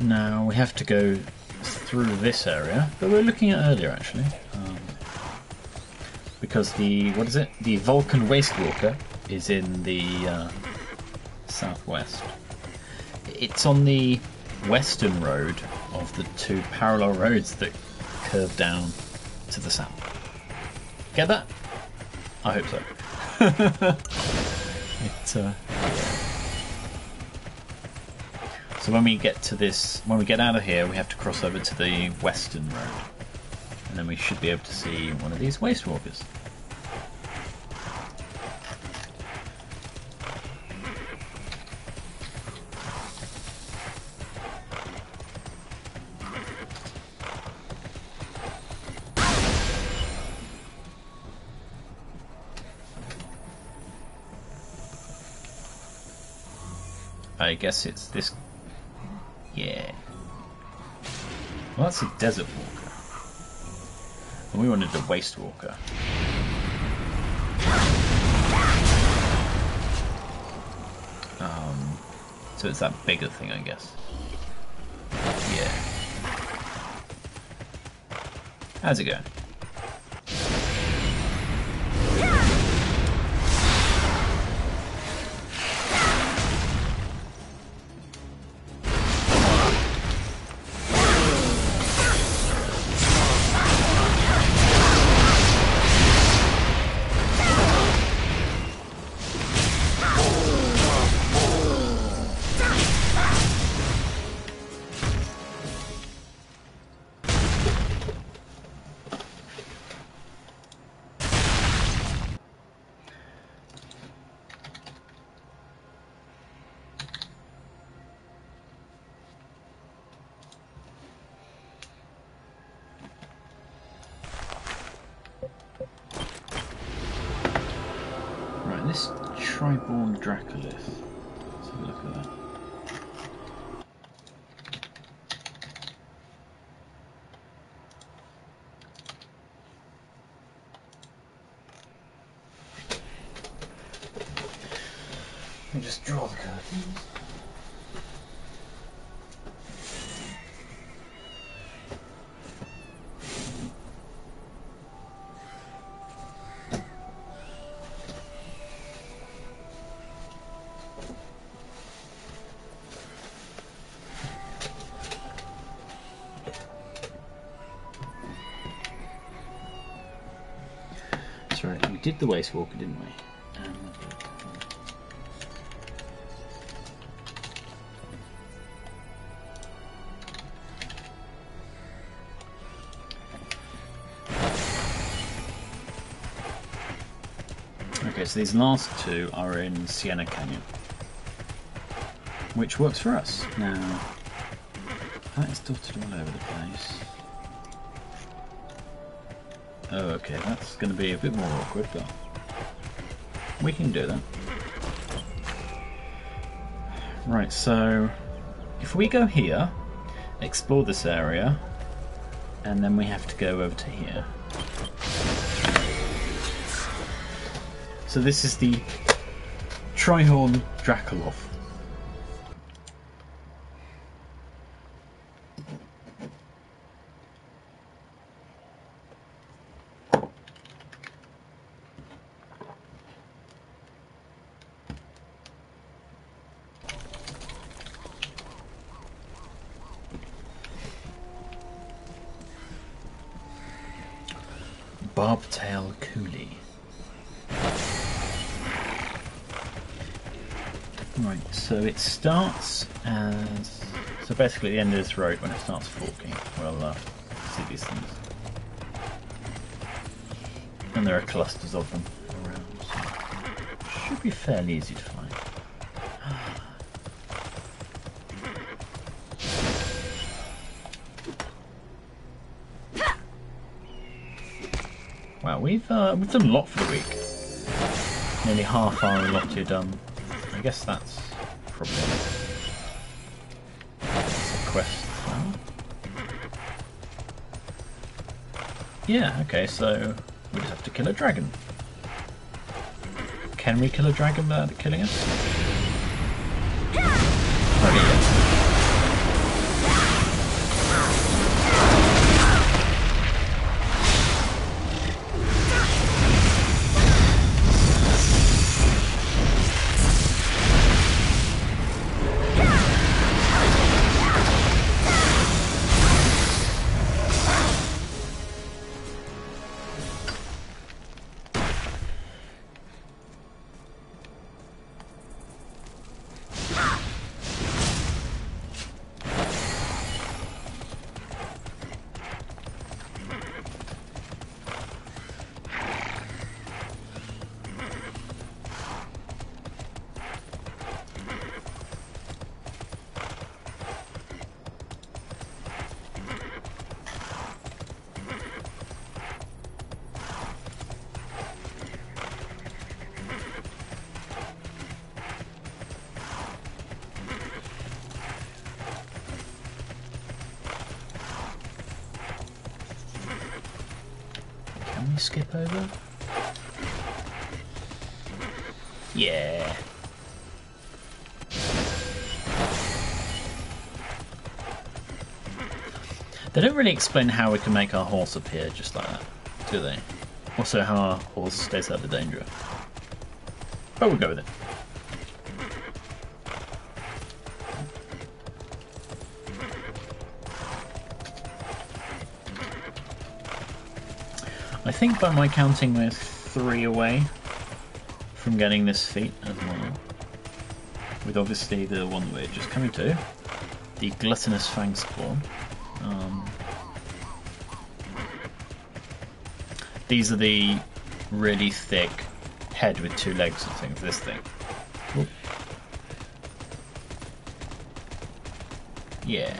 Now we have to go through this area that we were looking at earlier, actually, because the the Vulcan Waste Walker is in the southwest. It's on the western road of the two parallel roads that curve down to the south. Get that? I hope so. So when we get to this, when we get out of here, we have to cross over to the western road, and then we should be able to see one of these waste walkers. I guess it's this. Yeah. Well, that's a desert walker. And we wanted a waste walker. So it's that bigger thing, I guess. Yeah. How's it going? Triborn Dracolith. Let's have a look at that. Let me just draw the curtains. Right, we did the Waste Walker, didn't we? Okay, so these last two are in Sienna Canyon, which works for us. Now, that is dotted all over the place. Oh, okay, that's going to be a bit more awkward, but we can do that. Right, so if we go here, explore this area, and then we have to go over to here. So this is the Trihorn Dracoloth. Barbtail Coolie. Right, so it starts as... So basically at the end of this road when it starts forking, we'll see these things. And there are clusters of them around, so should be fairly easy to find. Wow, we've done a lot for the week. Nearly half our allotted. I guess that's probably a quest. Yeah. Okay. So we just have to kill a dragon. Can we kill a dragon without it killing us? Okay. Skip over? Yeah. They don't really explain how we can make our horse appear just like that, do they? Also how our horse stays out of danger. But we'll go with it. I think by my counting we're 3 away from getting this feat as well. With obviously the one we're just coming to, the Gluttonous Fang Spawn. These are the really thick head with 2 legs and things, this thing. Oop. Yeah.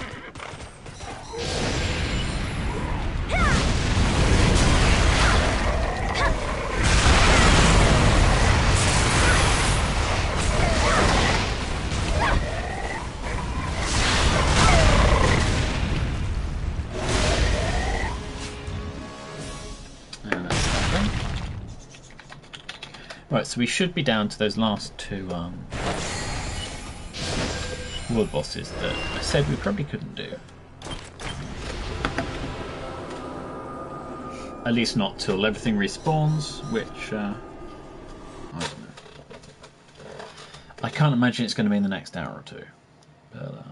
Right, so we should be down to those last two world bosses that I said we probably couldn't do. At least not till everything respawns, which I don't know. I can't imagine it's going to be in the next hour or two. But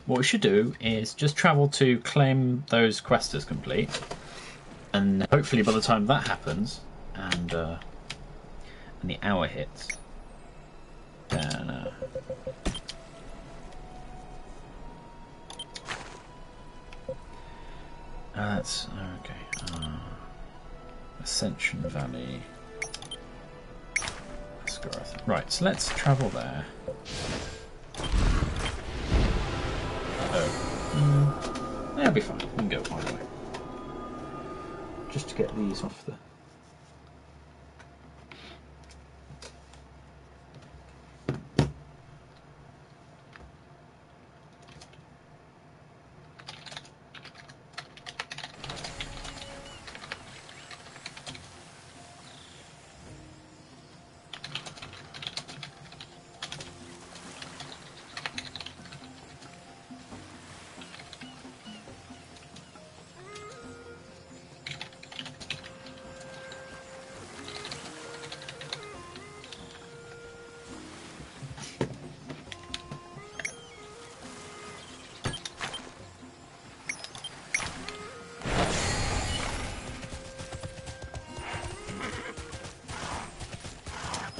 what we should do is just travel to claim those quests as complete, and hopefully by the time that happens and the hour hits, then that's okay. Ascension Valley. Right, so let's travel there. Oh, that'll be fine. We can go either way. Just to get these off the.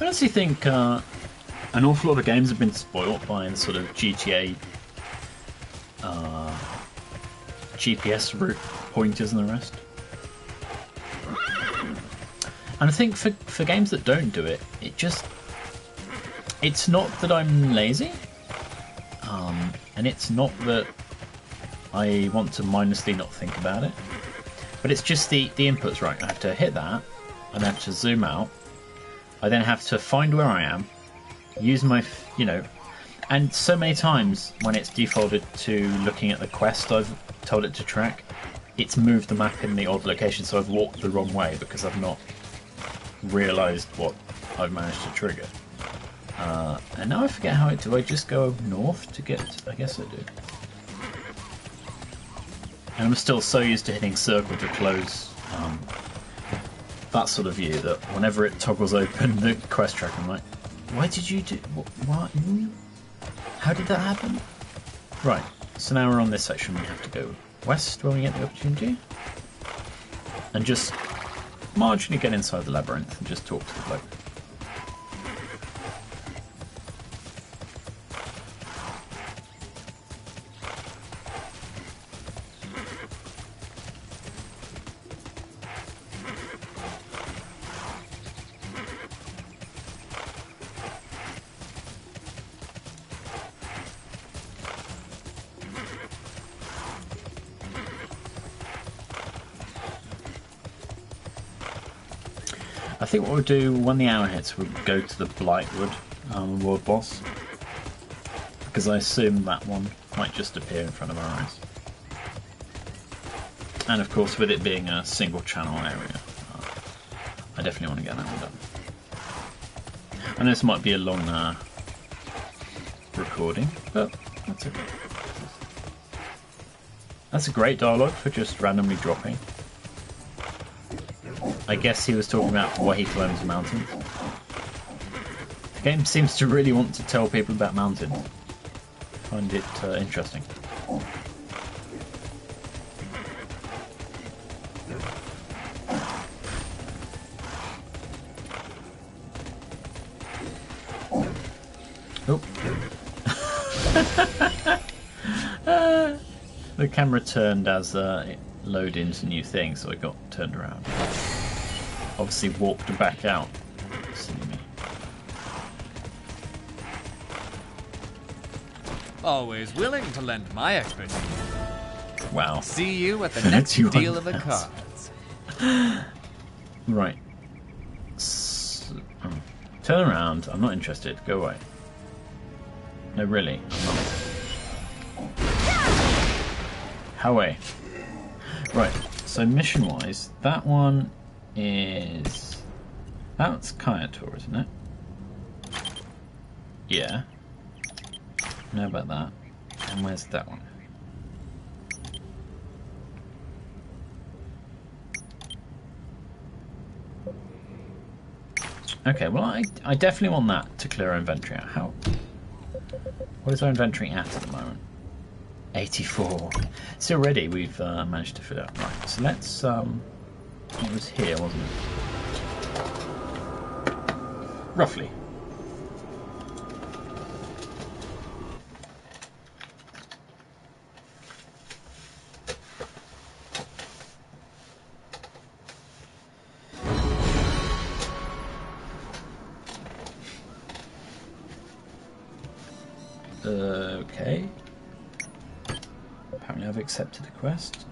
I honestly think an awful lot of games have been spoilt by the sort of GTA GPS route pointers and the rest. And I think for games that don't do it, it's not that I'm lazy, and it's not that I want to mindlessly not think about it, but it's just the input's right. I have to hit that, and I have to zoom out. I then have to find where I am, use my, and so many times when it's defaulted to looking at the quest I've told it to track, it's moved the map in the odd location, so I've walked the wrong way because I've not realised what I've managed to trigger. And now I forget how do I just go north to get, I guess I do. And I'm still so used to hitting circle to close that sort of view that whenever it toggles open the quest track, I'm like, why did you do what? How did that happen? Right, so now we're on this section. We have to go west when we get the opportunity, and just marginally get inside the labyrinth and just talk to the bloke. I think what we'll do when the hour hits, we'll go to the Blightwood world boss, because I assume that one might just appear in front of our eyes. And of course, with it being a single channel area, I definitely want to get that one done. I know this might be a long recording, but that's okay. That's a great dialogue for just randomly dropping. I guess he was talking about why he climbs mountains. The game seems to really want to tell people about mountains. I find it interesting. Oh. The camera turned as it loaded into new things, so I got turned around. Obviously walked back out. Silly me. Always willing to lend my expertise. Wow. See you at the next deal of the cards. Right. Turn around. I'm not interested. Go away. No, really. I'm not. How away? Right. So mission-wise, that one is That's Kayator, isn't it? Yeah. Know about that. And where's that one? Okay, well I definitely want that to clear our inventory out. How? What is our inventory at the moment? 84. So already we've managed to fill it up. Right, so let's it was here, wasn't it? Roughly. Okay. Apparently I've accepted the quest.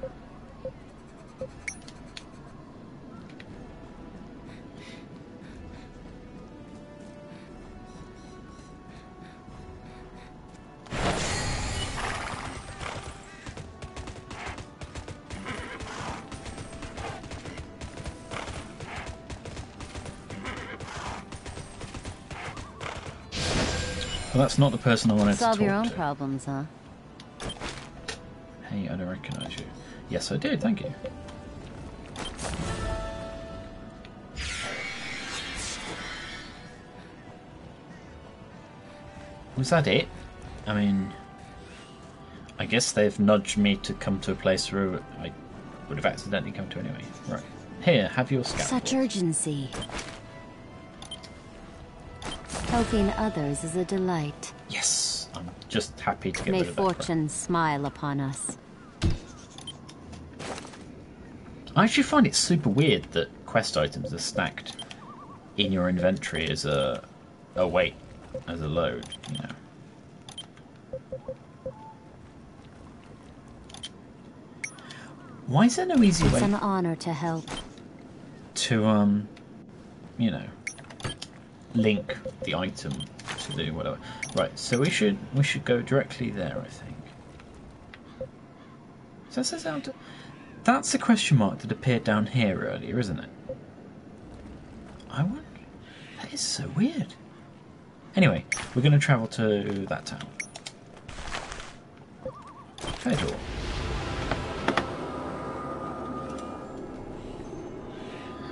Well, that's not the person I wanted to talk to. Solve your own problems, huh? Hey, I don't recognise you. Yes, I did, thank you. Was that it? I mean, I guess they've nudged me to come to a place where I would have accidentally come to anyway. Right. Here, have your scalpel. Such urgency. Helping others is a delight. Yes, I'm just happy to get May rid of that crap. fortune smile upon us. I actually find it super weird that quest items are stacked in your inventory as a weight, as a load, you know. Why is there no easy It's way an honor to help. to you know, link the item to do whatever? Right, so we should go directly there, I think. So that says how to. That's the question mark that appeared down here earlier, isn't it? I wonder. That is so weird. Anyway, we're going to travel to that town. Fedor.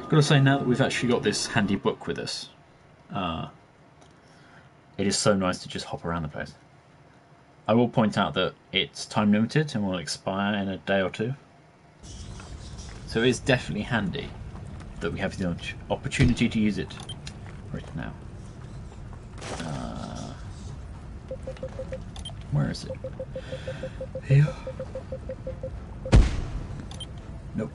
Gotta say, now that we've actually got this handy book with us, it is so nice to just hop around the place. I will point out that it's time limited and will expire in a day or two. So it is definitely handy that we have the opportunity to use it right now. Where is it? Here? Nope.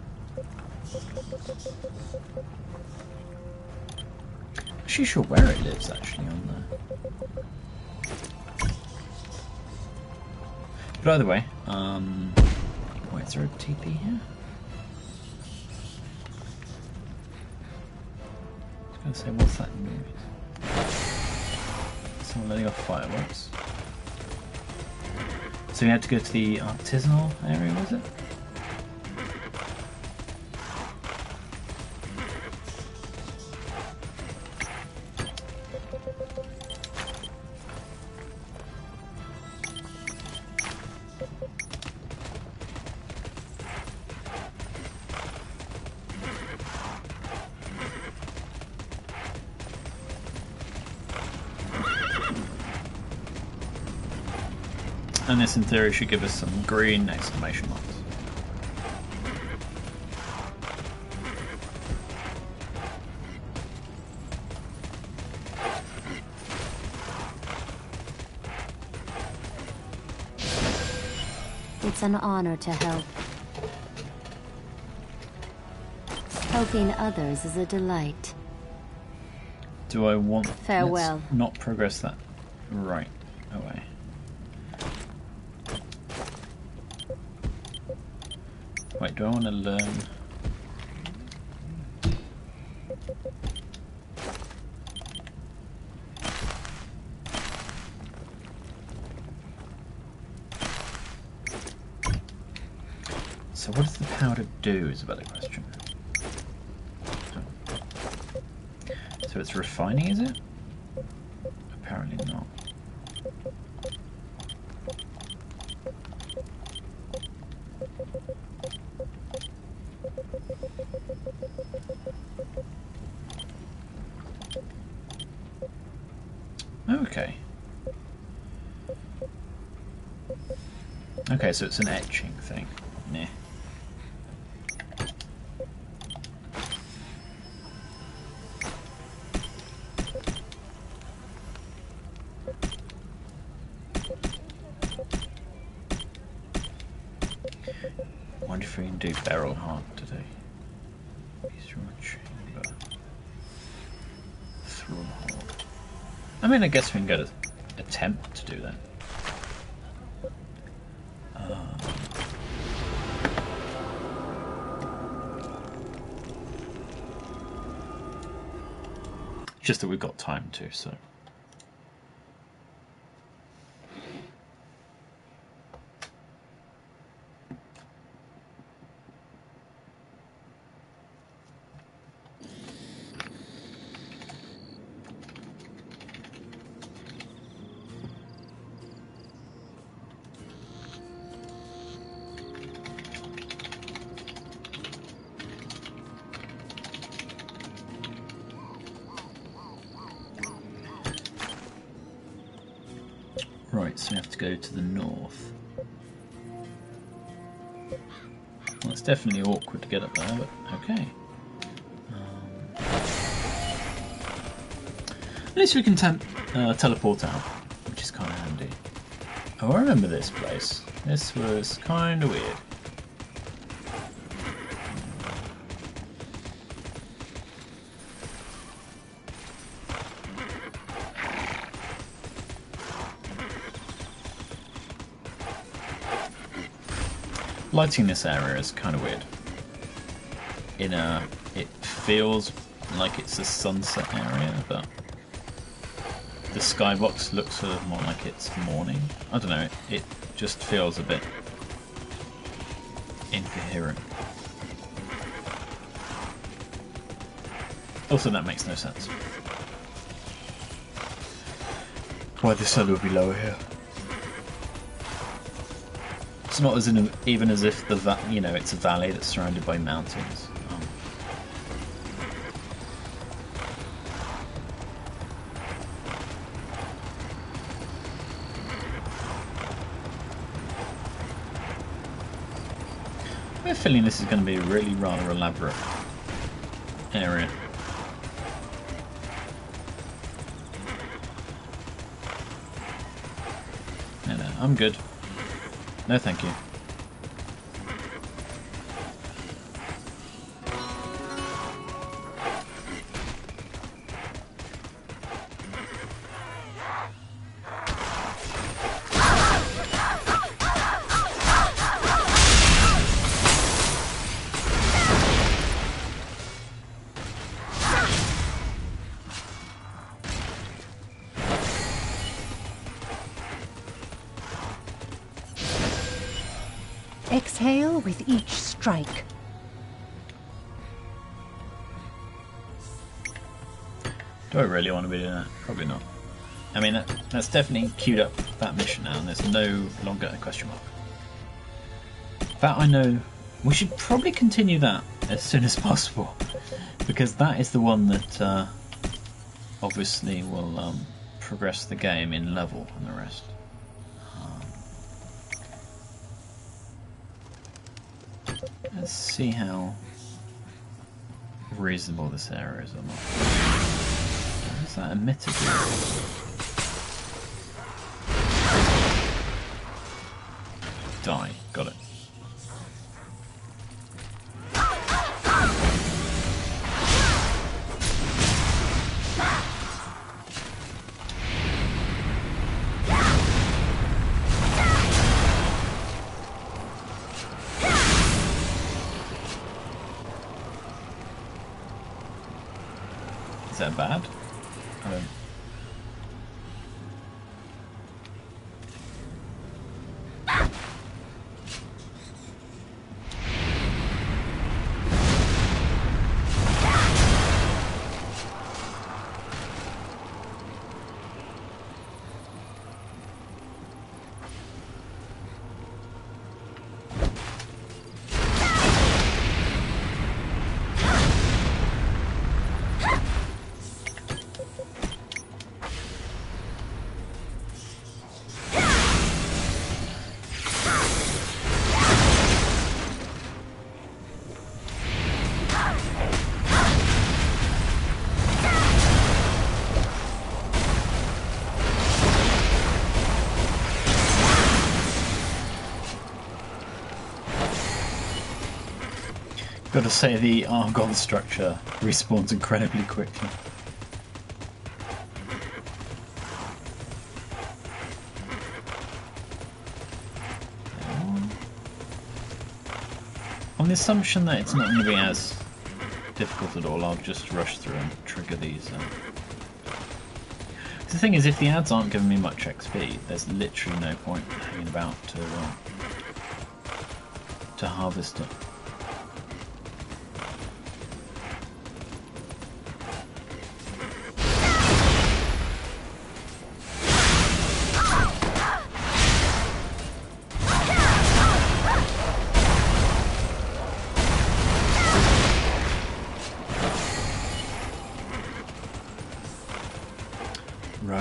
Actually sure where it lives actually on there. But either way, wait, is there a TP here? I was gonna say, what's that noise? Someone letting off fireworks. So we had to go to the artisanal area, was it? And this in theory should give us some green exclamation marks. It's an honor to help. Helping others is a delight. Do I want... Farewell. Let's not progress that right away. Wait, do I want to learn? So what does the powder do is a better question. So it's refining, is it? Apparently not. Okay. Okay, so it's an etching thing. Nah. Wonder if we can do barrel heart today. Through a chamber. Through a hole. I mean, I guess we can go to attempt to do that. Just that we've got time to, so. Right, so we have to go to the north. Well, it's definitely awkward to get up there, but okay. At least we can teleport out, which is kind of handy. Oh, I remember this place. This was kind of weird. Lighting this area is kind of weird. It feels like it's a sunset area, but the skybox looks sort of more like it's morning. I don't know, it just feels a bit incoherent. Also, that makes no sense. Why the sun would be lower here? It's not as even as if it's a valley that's surrounded by mountains. I have a feeling this is going to be a really rather elaborate area. No, I'm good. No, thank you. Exhale with each strike. Do I really want to be doing that? Probably not. I mean, that's definitely queued up that mission now, and there's no longer a question mark. That I know we should probably continue that as soon as possible, because that is the one that obviously will progress the game in level and the rest. Let's see how reasonable this area is or not. Is that emitter? Die. Got it. Is that bad? I don't... Gotta say, the Argon structure respawns incredibly quickly. On the assumption that it's not going to be as difficult at all, I'll just rush through and trigger these. The thing is, if the ads aren't giving me much XP, there's literally no point hanging about to harvest it.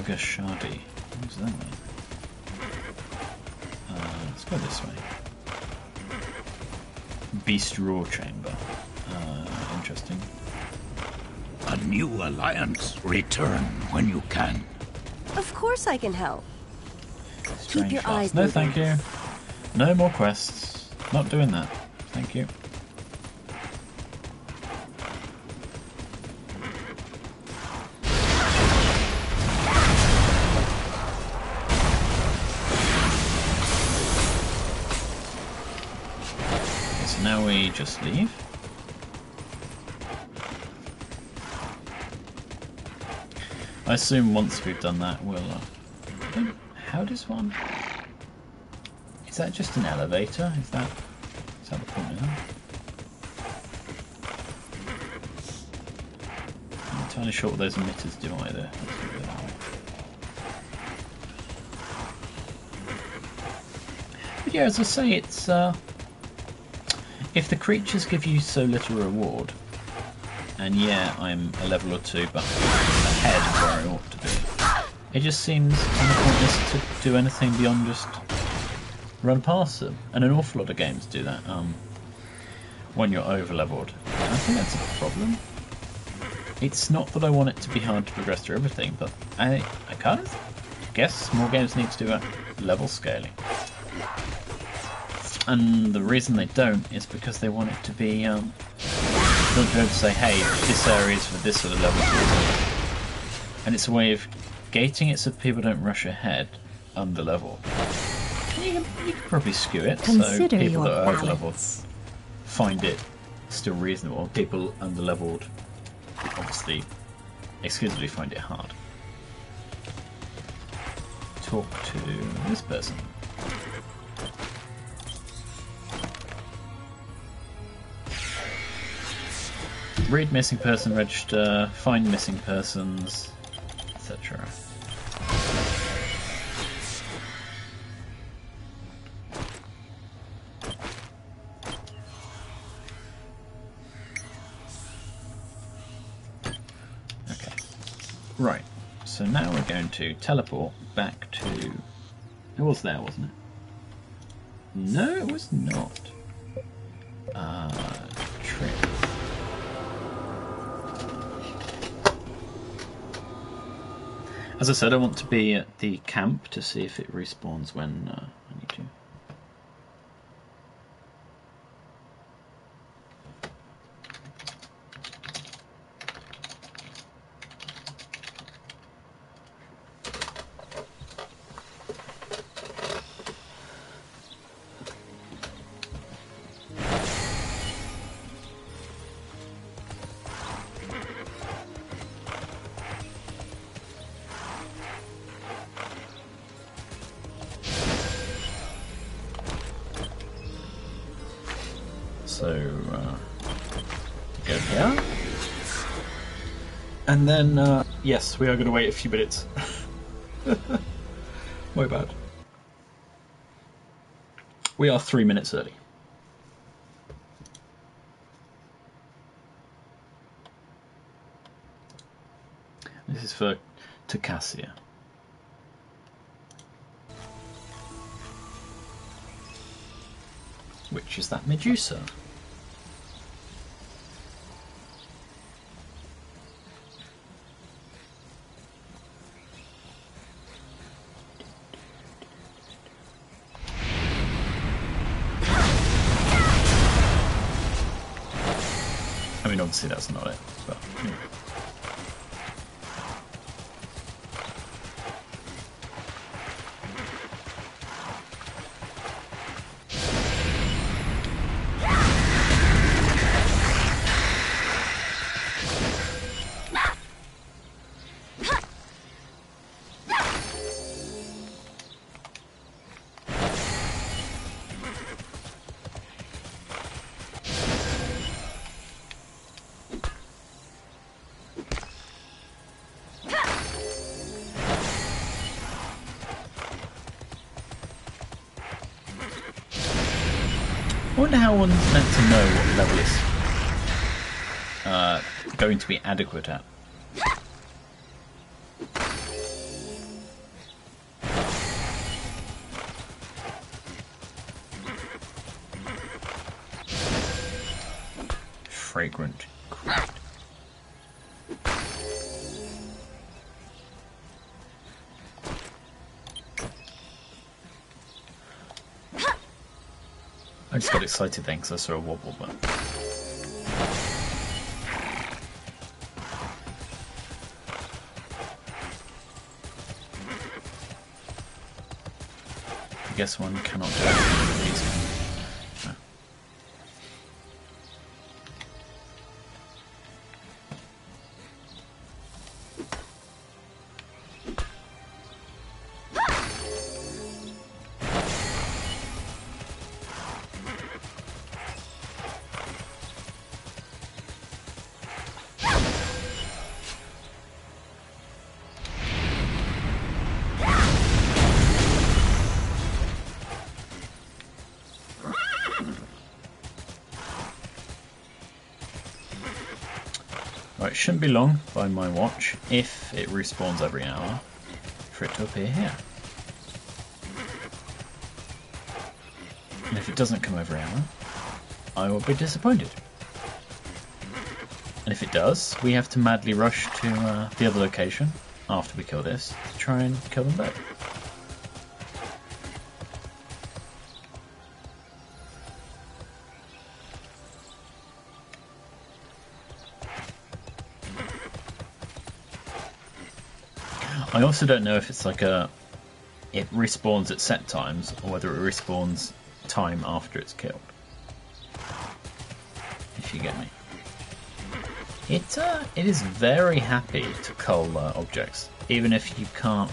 Shadi. What does that mean? Let's go this way. Beast Raw Chamber. Interesting. A new alliance. Return when you can. Of course I can help. Strange Keep your class. eyes No, moving. thank you. No more quests. Not doing that. Thank you. Now we just leave. I assume once we've done that, we'll. How does one? Is that just an elevator? Is that the point of that? I'm not entirely sure what those emitters do either. Let's do it that way. But yeah, as I say, it's. If the creatures give you so little reward, and yeah, I'm a level or two but ahead of where I ought to be, it just seems kind of pointless to do anything beyond just run past them. And an awful lot of games do that when you're over leveled. And I think that's a problem. It's not that I want it to be hard to progress through everything, but I kind of guess more games need to do a level scaling. And the reason they don't is because they want it to be, they want to be able to say, hey, this area is for this sort of level. And it's a way of gating it so people don't rush ahead under level. You can probably skew it Consider so people your that are over leveled balance. find it still reasonable. People under leveled obviously exclusively find it hard. Talk to this person. Read missing person register, find missing persons, etc. Okay. Right. So now we're going to teleport back to... It was there, wasn't it? No, it was not. Trip. As I said, I want to be at the camp to see if it respawns when I need to. So, go here. And then, yes, we are going to wait a few minutes. My bad. We are 3 minutes early. This is for Tacassia. Which is that Medusa? obviously that's not it, but yeah. I wonder how one's meant to know what level it's going to be adequate at. Fragrant. Great. I just got excited then because I saw a wobble, but... I guess one cannot do anything with these. No. Right, shouldn't be long by my watch if it respawns every hour for it to appear here. And if it doesn't come every hour, I will be disappointed. And if it does, we have to madly rush to the other location after we kill this to try and kill them both. I also don't know if it's like it respawns at set times or whether it respawns time after it's killed. If you get me. It is very happy to cull objects, even if you can't.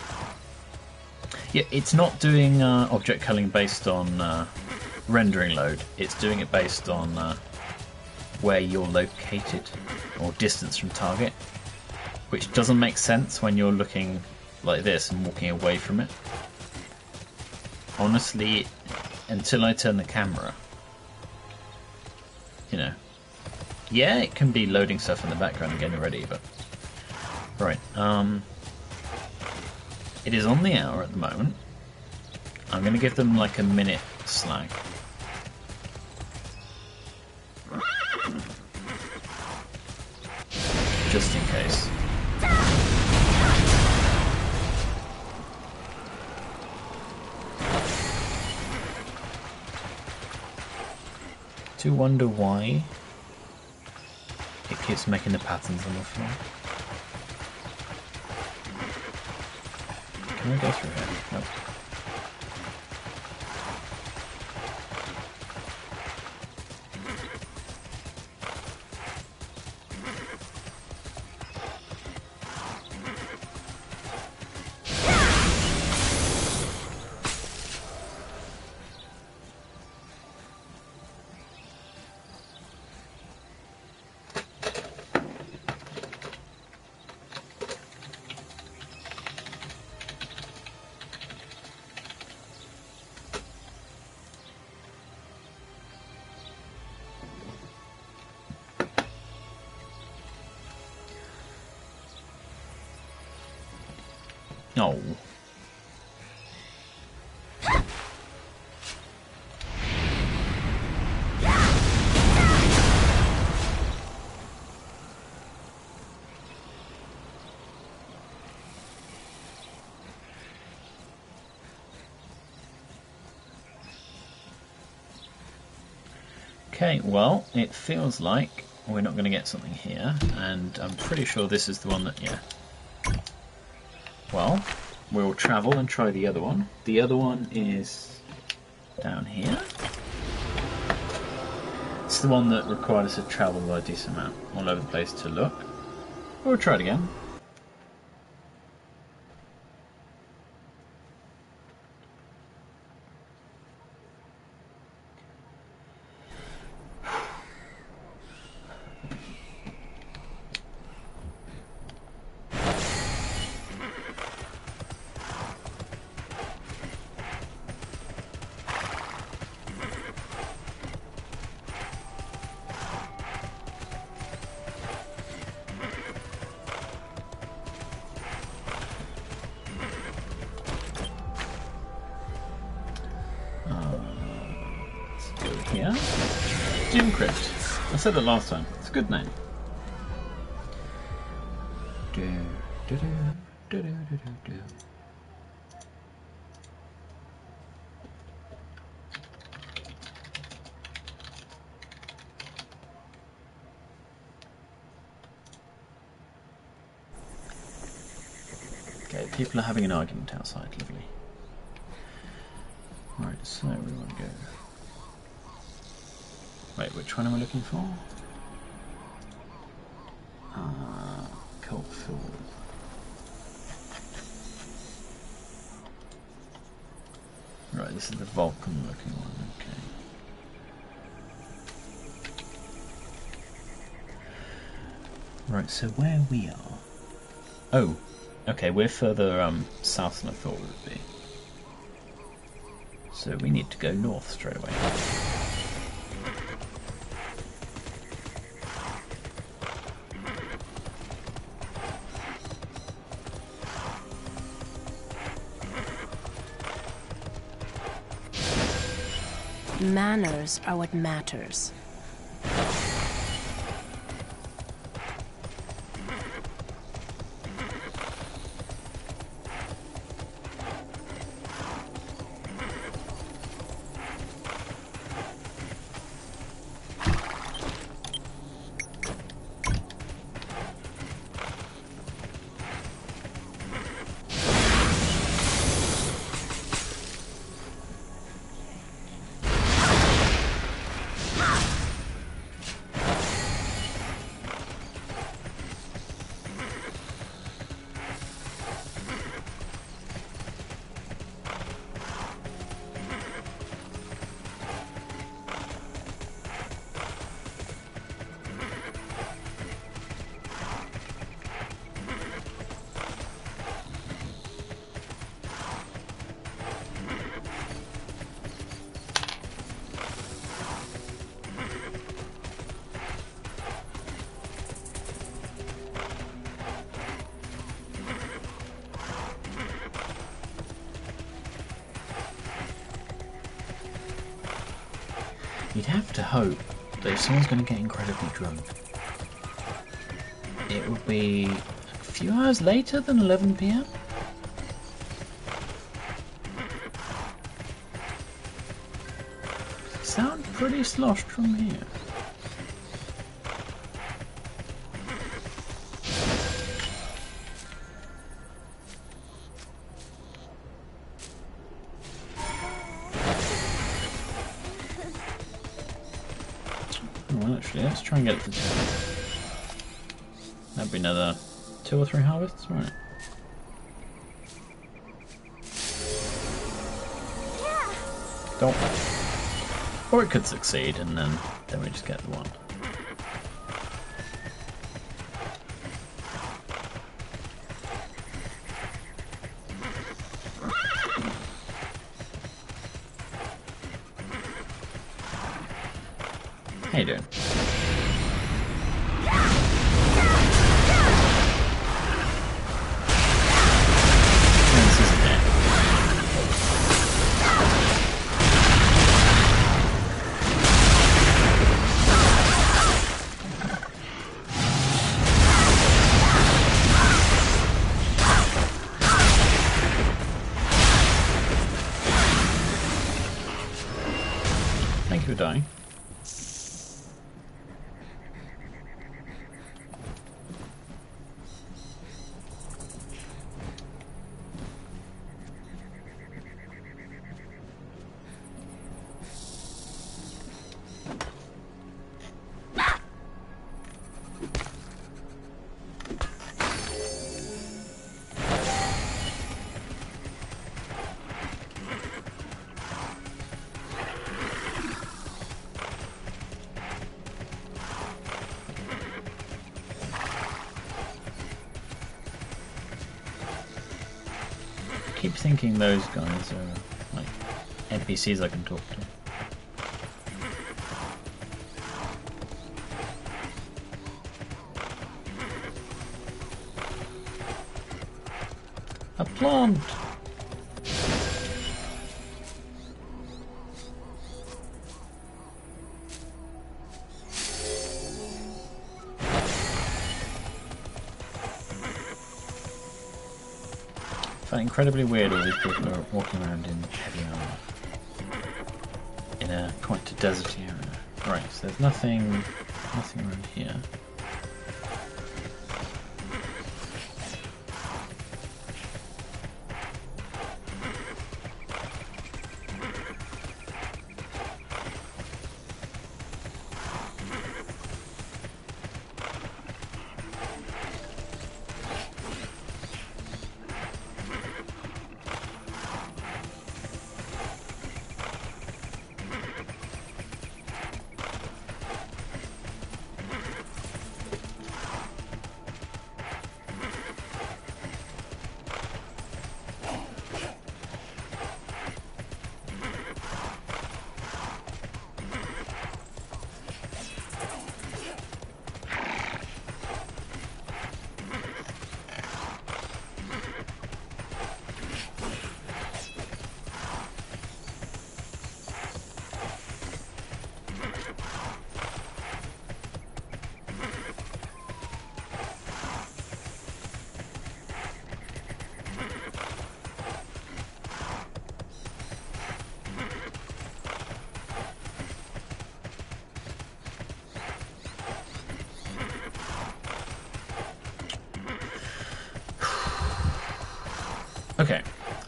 Yeah, it's not doing object culling based on rendering load. It's doing it based on where you're located or distance from target, which doesn't make sense when you're looking like this and walking away from it. Honestly, until I turn the camera, you know. Yeah, it can be loading stuff in the background and getting ready, but... Right, it is on the hour at the moment. I'm going to give them like a minute slack. Just in case. Do wonder why it keeps making the patterns on the floor. Can I go through here? Nope. No. Okay, well, it feels like we're not going to get something here, and I'm pretty sure this is the one that, yeah. Well, we'll travel and try the other one. The other one is down here. It's the one that required us to travel a decent amount all over the place to look. We'll try it again. Here. Gym Crypt. I said it last time. It's a good name. Okay, people are having an argument outside. Lovely. Right, so where do we want to go? Wait, which one am I looking for? Cult Field. Right, this is the Vulcan looking one, okay. Right, so where we are... Oh, okay, we're further south than I thought we would be. So we need to go north straight away. Manners are what matters. You'd have to hope that if someone's going to get incredibly drunk, it will be a few hours later than 11 PM. Sound pretty sloshed from here. Well, actually, let's try and get it to 2. That'd be another 2 or 3 harvests, right? Don't. Or it could succeed, and then we just get the one. How you doing? This isn't it. Thank you for dying. keep thinking those guys are like NPCs I can talk to. A plant! I find it incredibly weird all these people are walking around in heavy armor. In a quite a deserty area. Right, so there's nothing around here. Okay,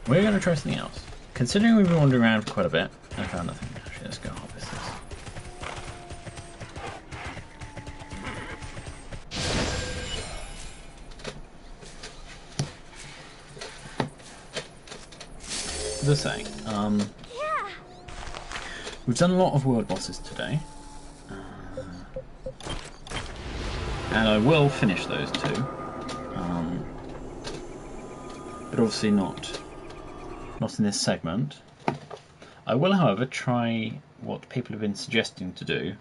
we're going to try something else. Considering we've been wandering around for quite a bit, I found nothing. Actually, let's go harvest this. As I was saying, we've done a lot of world bosses today. And I will finish those two. But obviously not in this segment. I will, however, try what people have been suggesting to do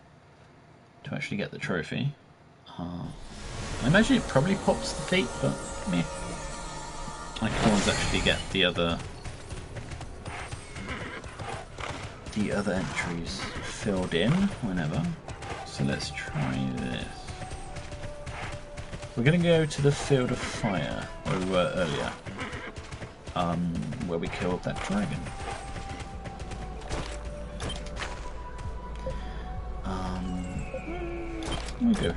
to actually get the trophy. I imagine it probably pops the feet, but meh. I can always actually get the other entries filled in whenever. So let's try this. We're going to go to the Field of Fire, where we were earlier. Where we killed that dragon. We'll go here.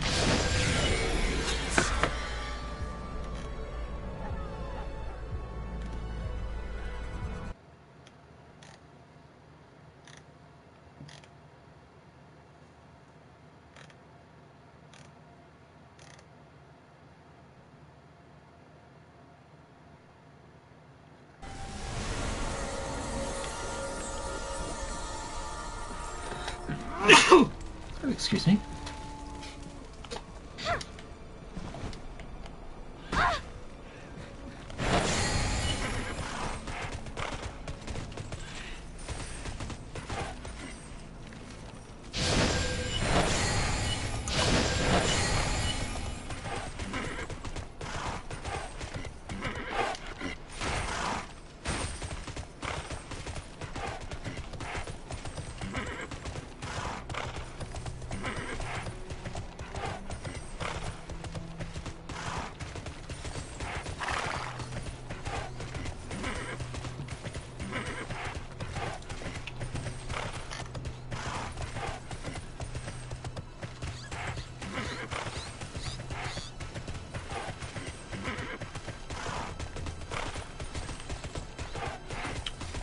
Oh, excuse me.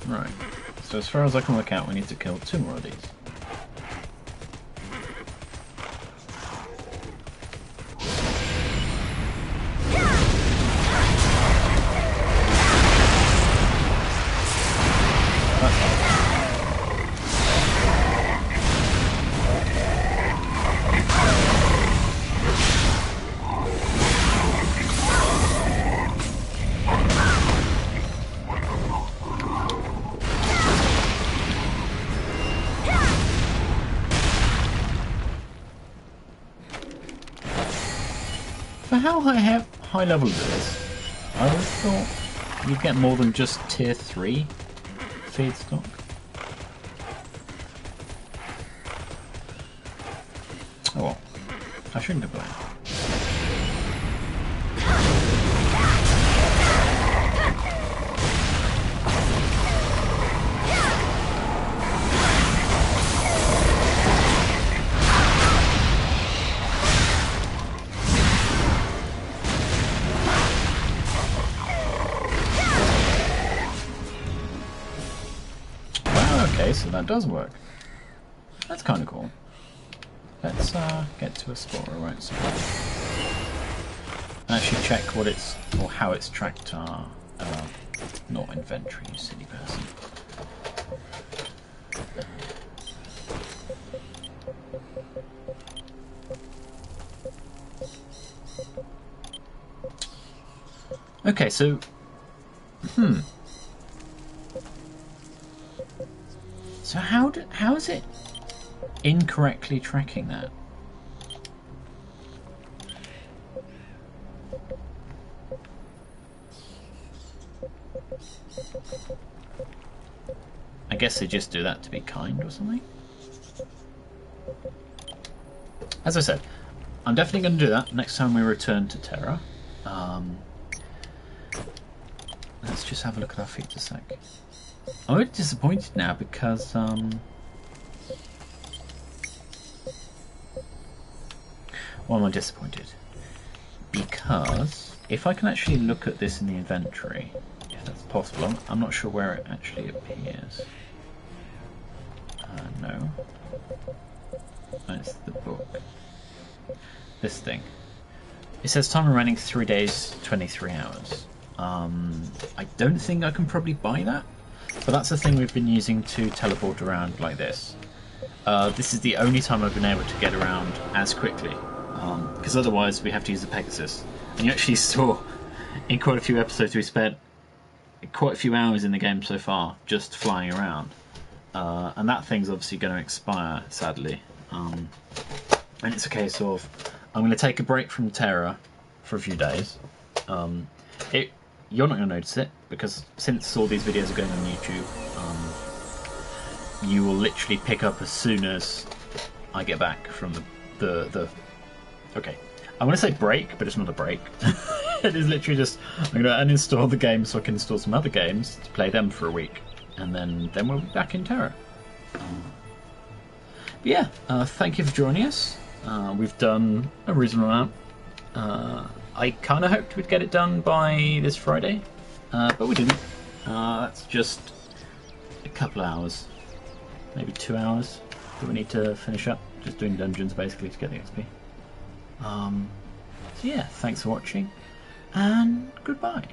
Right, so as far as I can work out, we need to kill 2 more of these. For how high level is this? I would have thought you'd get more than just tier 3 feedstock. Oh well, I shouldn't have played. Okay, so that does work. That's kind of cool. Let's get to a spot where I won't spawn. Actually check what it's, or how it's tracked our, not inventory, you silly person. Okay, so, So how is it incorrectly tracking that? I guess they just do that to be kind or something. As I said, I'm definitely going to do that next time we return to TERA. Let's just have a look at our feet a sec. I'm a bit disappointed now because why am I disappointed? Because if I can actually look at this in the inventory, if that's possible, I'm not sure where it actually appears. No. It's the book. This thing. It says time remaining 3 days, 23 hours. I don't think I can probably buy that. But that's the thing we've been using to teleport around like this. This is the only time I've been able to get around as quickly. Because otherwise we have to use the Pegasus. And you actually saw in quite a few episodes we spent quite a few hours in the game so far just flying around. And that thing's obviously going to expire, sadly. And it's a case of I'm going to take a break from TERA for a few days. You're not going to notice it, because since all these videos are going on YouTube, you will literally pick up as soon as I get back from the okay, I want to say break, but it's not a break. It is literally just, I'm going to uninstall the game so I can install some other games to play them for a week, and then we'll be back in TERA. But yeah, thank you for joining us. We've done a reasonable amount. I kind of hoped we'd get it done by this Friday, but we didn't. That's just a couple of hours, maybe 2 hours that we need to finish up, just doing dungeons basically to get the XP. So yeah, thanks for watching, and goodbye.